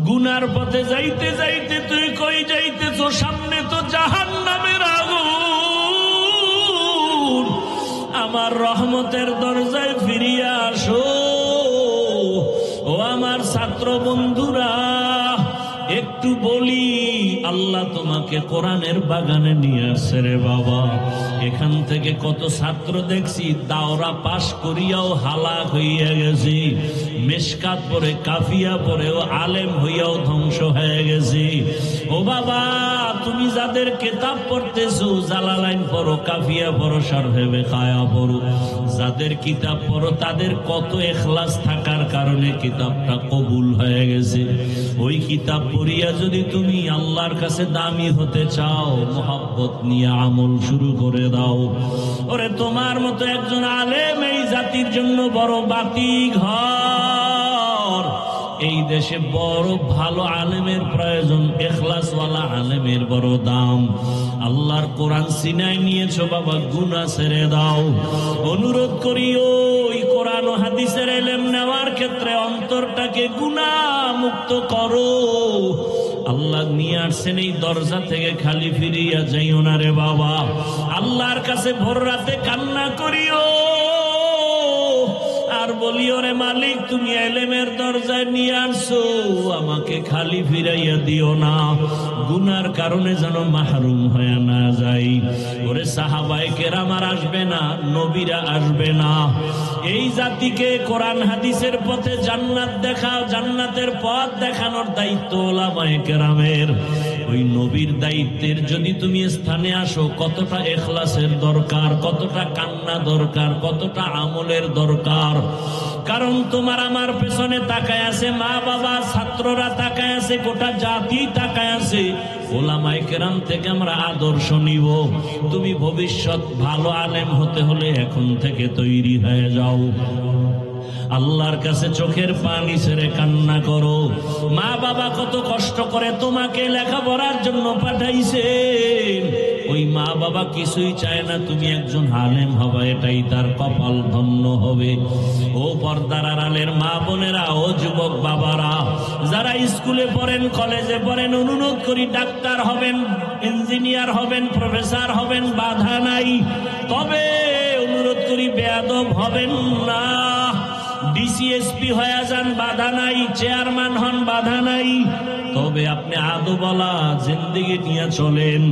গুনার পথে যাইতে যাইতে তুই কই যাইতেছ? সামনে তো জাহান্নামের আগুন। আমার রহমতের দরজায় ফিরিয়া আসো। ও আমার ছাত্র বন্ধুরা, একটু বলি, আল্লাহ তোমাকে কোরআনের বাগানে নিয়ে আসছে রে বাবা। এখান থেকে কত ছাত্র দেখছি দাওরা পাশ করিয়াও হালাক হইয়া গেছি, মেশকাত পরে কাফিয়া পরেও আলেম হইয়াও ধ্বংস হয়ে গেছি। ও বাবা, তুমি যাদের কিতাব পড়তেছো, জালালাইন পড়ো, কাফিয়া পড়ো, শারহে বেকায়া পড়ো, যাদের কিতাব পড়ো তাদের কত ইখলাস থাকার কারণে কিতাবটা কবুল হয়ে গেছে। ওই কিতাব পড়িয়া যদি তুমি আল্লাহর কাছে দামি হতে চাও, মোহাব্বত নিয়ে আমল শুরু করে দাও। ওরে তোমার মতো একজন আলেম এই জাতির জন্য বড় বাতি ঘর। এই দেশে বড় ভালো আলেমের প্রয়োজন, ইখলাসওয়ালা আলেমের বড় দাম। আল্লাহর কোরআন সিনায় নিয়েছো বাবা, গুনাহ ছেড়ে দাও। অনুরোধ করি ওই কোরআন ও হাদিসের ইলম নেওয়ার ক্ষেত্রে অন্তরটাকে গুনাহ মুক্ত করো। আল্লাহ নিয়ে আসছেন এই দরজা থেকে খালি ফিরিয়া যাইও না রে বাবা। আল্লাহর কাছে ভোর রাতে কান্না করিও আর বলিও, রে মালিক তুমি ইলমের দরজায় নিয়ে আসছো, আমাকে খালি ফিরাইয়া দিও না, গুনার কারণে যেন মাহরুম হয়ে না যাই। ওরে সাহাবায়ে কেরাম আর আসবে না, নবীরা আসবে না। এই জাতিকে কোরআন হাদিসের পথে জান্নাত দেখাও, জান্নাতের পথ দেখানোর দায়িত্ব উলামায়ে কেরামের। ওই নবীর দায়িত্বের যদি তুমি স্থানে আসো, কতটা ইখলাসের দরকার, কতটা কান্না দরকার, কতটা আমলের দরকার। কারণ তোমার আমার পেছনে তাকায় আছে মা বাবা, ছাত্ররা তাকায় আছে, গোটা জাতি তাকায় আছে। উলামায়ে কেরাম থেকে আমরা আদর্শ নিব। তুমি ভবিষ্যৎ ভালো আলেম হতে হলে এখন থেকে তৈরি হয়ে যাও। আল্লাহর কাছে চোখের পানি ছেড়ে কান্না করো। মা বাবা কত কষ্ট করে তোমাকে লেখাপড়ার জন্য পাঠাইছেন, ওই মা বাবা কিছুই চায় না তুমি একজন আলেম হবে, এটাই তার কপাল ধন্য হবে। ও পর্দার আড়ালের মা বোনেরা, ও যুবক বাবারা, যারা স্কুলে পড়েন, কলেজে পড়েন, অনুরোধ করি ডাক্তার হবেন, ইঞ্জিনিয়ার হবেন, প্রফেসর হবেন, বাধা নাই। তবে অনুরোধ করি বেয়াদব হবেন না। ডিসিএসপি হয়ে যান, বাধা নাই। চেয়ারম্যান হন, বাধা নাই। তবে আপনি আদবওয়ালা জিন্দেগি নিয়ে চলেন।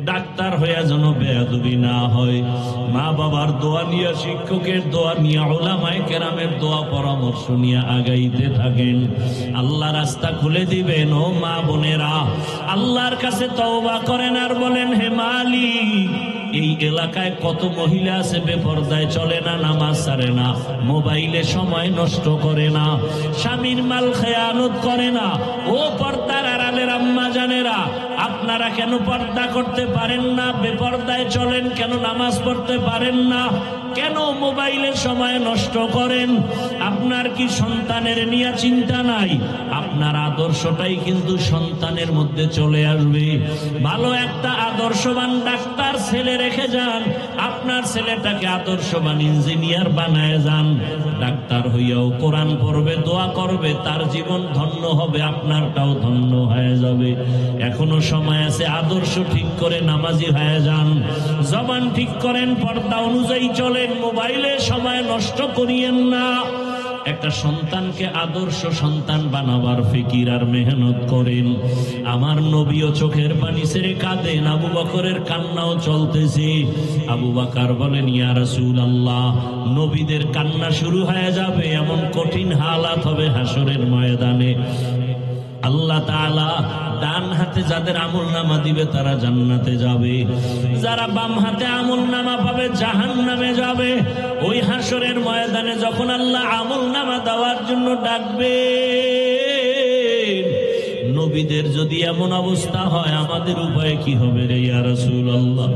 ডাক্তার হইয়া যেন বেয়াদবি না হয়। মা বাবার দোয়া নিয়ে, শিক্ষকের দোয়া নিয়ে, উলামায়ে কেরামের দোয়া পরামর্শ নিয়ে আগাইতে থাকেন। আল্লাহ রাস্তা খুলে দিবেন। ও মা বোনেরা, আল্লাহর কাছে তওবা করেন আর বলেন, হে মালিক, এই এলাকায় কত মহিলা আছে বেপরদায় চলে না, নামাজ ছাড়ে না, মোবাইলে সময় নষ্ট করে না, স্বামীর মাল খেয়ানত করে না। ও পর্দার আড়ালের আম্মা জানেরা, আপনারা কেন পর্দা করতে পারেন না? বেপরদায় চলেন কেন? নামাজ পড়তে পারেন না কেন? মোবাইলের সময় নষ্ট করেন। আপনার কি সন্তানের নিয়ে চিন্তা নাই? আপনার আদর্শটাই কিন্তু সন্তানের মধ্যে চলে আসবে। ভালো একটা আদর্শবান ডাক্তার ছেলে রেখে যান, আপনার ছেলেটাকে আদর্শবান ইঞ্জিনিয়ার বানায় যান। ডাক্তার হইয়াও কোরআন পড়বে, দোয়া করবে, তার জীবন ধন্য হবে, আপনারটাও ধন্য হয়ে যাবে। এখনো সময় আছে, আদর্শ ঠিক করে নামাজি হয়ে যান, জবান ঠিক করেন, পর্দা অনুযায়ী চলেন, মোবাইলে সময় নষ্ট করিয়েন না। একটা সন্তানকে আদর্শ সন্তান বানাবার ফিকির আর মেহনত করেন। আমার নবীও চোখের পানি ছেড়ে কাঁদেন, আবু বকরের কান্নাও চলতেছে। আবু বকর বলেন, ইয়া রাসূলুল্লাহ, নবীদের কান্না শুরু হয়ে যাবে, এমন কঠিন হালাত হবে হাসরের ময়দানে। আল্লাহ তাআলা ডান হাতে যাদের আমলনামা দিবে তারা জান্নাতে যাবে, যারা বাম হাতে আমলনামা পাবে জাহান্নামে যাবে। ওই হাসরের ময়দানে যখন আল্লাহ আমলনামা দেওয়ার জন্য ডাকবে, নবীদের যদি এমন অবস্থা হয়, আমাদের উপায় কি হবে রে ইয়া রাসূলুল্লাহ?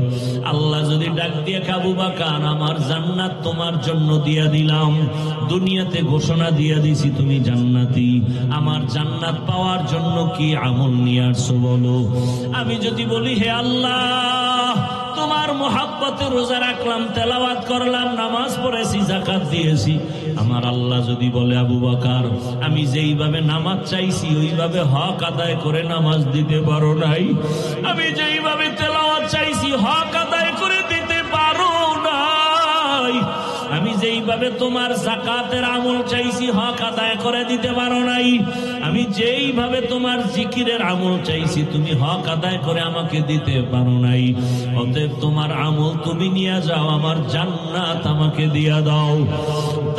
আল্লাহ যদি ডাক দিয়ে, আবু বকর, আমার জান্নাত তোমার জন্য দিয়া দিলাম, দুনিয়াতে ঘোষণা দিয়া দিছি তুমি জান্নাতি, আমার জান্নাত পাওয়ার জন্য কি আমল নিয়ে আসছো বলো? আমি যদি বলি, হে আল্লাহ, তোমার মোহাব্বতে রোজা রাখলাম, তেলাওয়াত করলাম, নামাজ পড়েছি, যাকাত দিয়েছি, আমার আল্লাহ যদি বলে, আবু বকর, আমি যেইভাবে নামাজ চাইছি ওইভাবে হক আদায় করে নামাজ দিতে পারো নাই, আমি যেইভাবে তেলাওয়াত চাইছি হক আদায় করে দিতে পারো নাই, আমি যেইভাবে তোমার যাকাতের আমল চাইছি হক আদায় করে দিতে পারো নাই, আমি যেইভাবে তোমার জিকিরের আমল চাইছি তুমি হক আদায় করে আমাকে দিতে পারো নাই, অতএব তোমার আমল তুমি নিয়ে যাও, আমার জান্নাত আমাকে দিয়া দাও।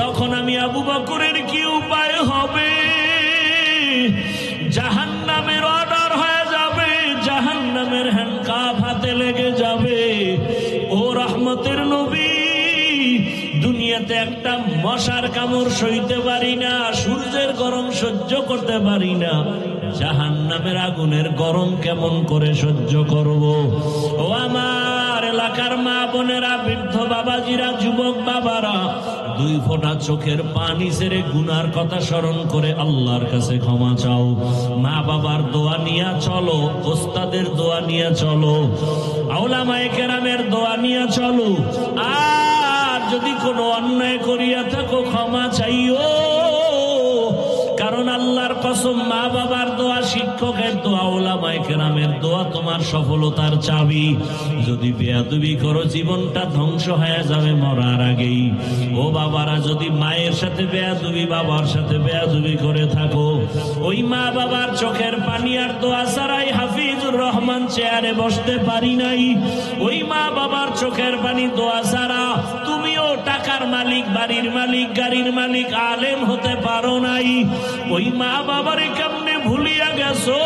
তখন আমি আবু বকরের কি উপায় হবে? জাহান্নামের অর্ডার হয়ে যাবে, জাহান্নামের হ্যান্ডকাপ হাতে লেগে যাবে। ও রহমতের নবী, দুনিয়াতে একটা মশার কামড় সইতে পারি না, সূর্যের গরম সহ্য করতে পারি না, জাহান্নামের আগুনের গরম কেমন করে সহ্য করব? ও আমার এলাকার মা বোনেরা, বৃদ্ধ বাবাজিরা, যুবক বাবারা, দুই ফোঁটা চোখের পানি ছেড়ে গুনার কথা স্মরণ করে আল্লাহর কাছে ক্ষমা চাও। মা বাবার দোয়া নিয়ে চলো, ওস্তাদের দোয়া নিয়ে চলো, উলামায়ে কেরামের দোয়া নিয়ে চলো। আর যদি কোনো অন্যায় করিয়া থাকো ক্ষমা চাইও, কারণ আল্লাহর কসম, মা বাবার দোয়া, শিক্ষকের দোয়া, উলামায়ে কেরামের দোয়া তোমার সফলতার চাবি। যদি বেয়াদবি করো, জীবনটা ধ্বংস হয়ে যাবে মরার আগেই। ও বাবারা, যদি মায়ের সাথে বেয়াদবি, বাবার সাথে বেয়াদবি করে থাকো, ওই মা বাবার চোখের পানি আর দোয়া ছাড়াই হাফিজুর রহমান চেয়ারে বসতে পারি নাই, ওই মা বাবার চোখের পানি দোয়া ছাড়া তুমিও টাকার মালিক, বাড়ির মালিক, গাড়ির মালিক, আলেম হতে পারো নাই। ওই মা বাবারে কেমনে ভুলিয়া গেছো?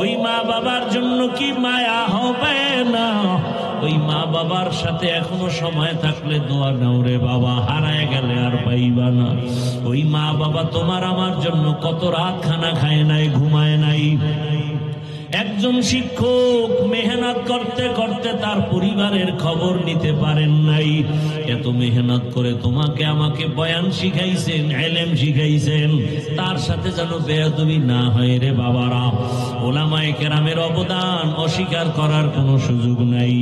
ওই মা বাবার জন্য কি মায়া হবে না? ওই মা বাবার সাথে এখনো সময় থাকলে দোয়া নাও রে বাবা, হারায় গেলে আর পাইবা না। ওই মা বাবা তোমার আমার জন্য কত রাত খানা খায় নাই, ঘুমায় নাই। একজন শিক্ষক মেহনত করতে করতে তার পরিবারের খবর নিতে পারেন নাই। এত মেহনত করে তোমাকে আমাকে বয়ান শিখাইছেন, ইলম শিখাইছেন, তার সাথে যেন বেয়াদবি না হয় রে বাবারা। উলামায়ে কেরামের অবদান অস্বীকার করার কোনো সুযোগ নাই।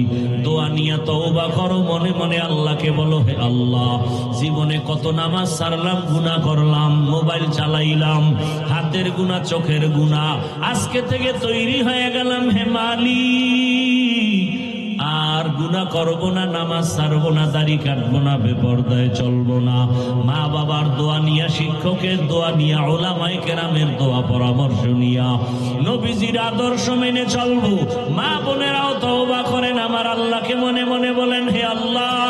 দোয়া নিয়ে তওবা করো, মনে মনে আল্লাহকে বলো, হে আল্লাহ, জীবনে কত নামাজ ছাড়লাম, গুনাহ করলাম, মোবাইল চালাইলাম, হাতের গুনাহ, চোখের গুনাহ, আজকে থেকে তৈরি হয়ে গেলাম হে মালিক, আর গুনাহ করব না, নামাজ ছাড়বো না, দাড়ি কাটবো না, বেপরদায় চলবো না, মা বাবার দোয়া নিয়া, শিক্ষকের দোয়া নিয়া, উলামায়ে কেরামের দোয়া পরামর্শ নিয়া নবীজির আদর্শ মেনে চলবো। মা বোনেরাও তওবা করেন, আমার আল্লাহকে মনে মনে বলেন, হে আল্লাহ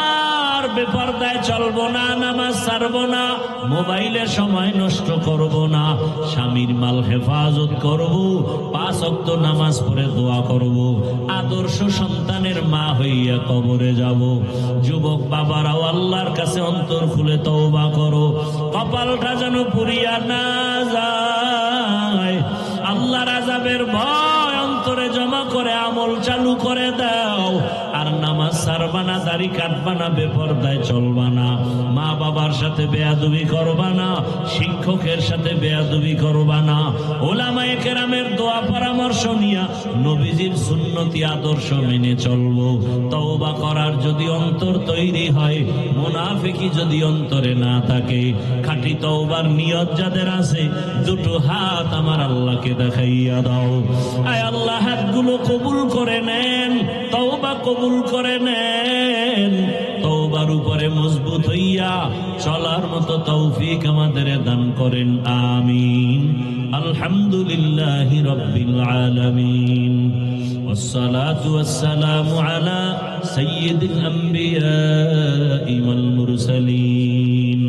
আর বেপরদায় চলবো না, নামাজ ছাড়বো না, মোবাইলে সময় নষ্ট করব না, স্বামীর মাল হেফাজত করব, 5 ওয়াক্ত নামাজ পড়ে দোয়া করব, আদর্শ সন্তানের মা হইয়া কবরে যাব। যুবক বাবারাও আল্লাহর কাছে অন্তর খুলে তওবা করো, কপালটা যেন পুড়িয়া না যায়। আল্লাহর আযাবের ভয় অন্তরে জমা করে আমল চালু করে দাও। আর নামাজ ছাড়বা না, দাড়ি কাটবা না, বেপরদায় চলবা না, মা বাবার সাথে বেয়াদবি করবা না, শিক্ষকের সাথে বেয়াদবি করবা না, উলামায়ে কেরামের দোয়া পরামর্শ নিয়া নবীজির সুন্নতি আদর্শ মেনে চলবো। তওবা করার যদি অন্তর তৈরি হয়, মুনাফিকি যদি অন্তরে না থাকে, খাঁটি তওবার নিয়ত যাদের আছে, দুটো হাত আমার আল্লাহকে দেখাইয়া দাও। আয় আল্লাহ, হাতগুলো কবুল করে নেন, তওবা কবুল করে নেন, তওবার উপরে মজবুত হইয়া চলার মতো তৌফিক আমাদের দান করেন, আমিন। আলহামদুলিল্লাহি রাব্বিল আলামিন, والصلاة والسلام على سيد الأنبياء والمرسلين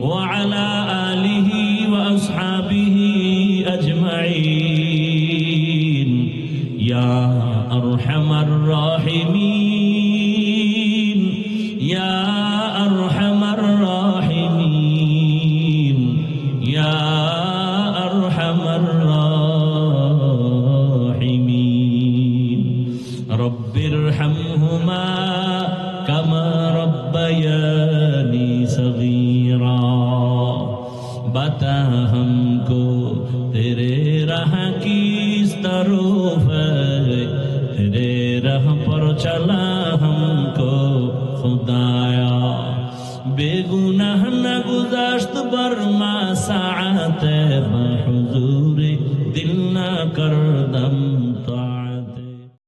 وعلى آله وأصحابه أجمعين يا أرحم الراحمين يا أرحم الراحمين يا أرحم الراحمين رب ارحمهما كما ربياني صغيرا बता हमको तेरे राह की तरफ तेरे राह पर चला हमको खुदाया बेगुनाह न गुज़श्त बरमा साअत बहुज़ूर दिल न कर दम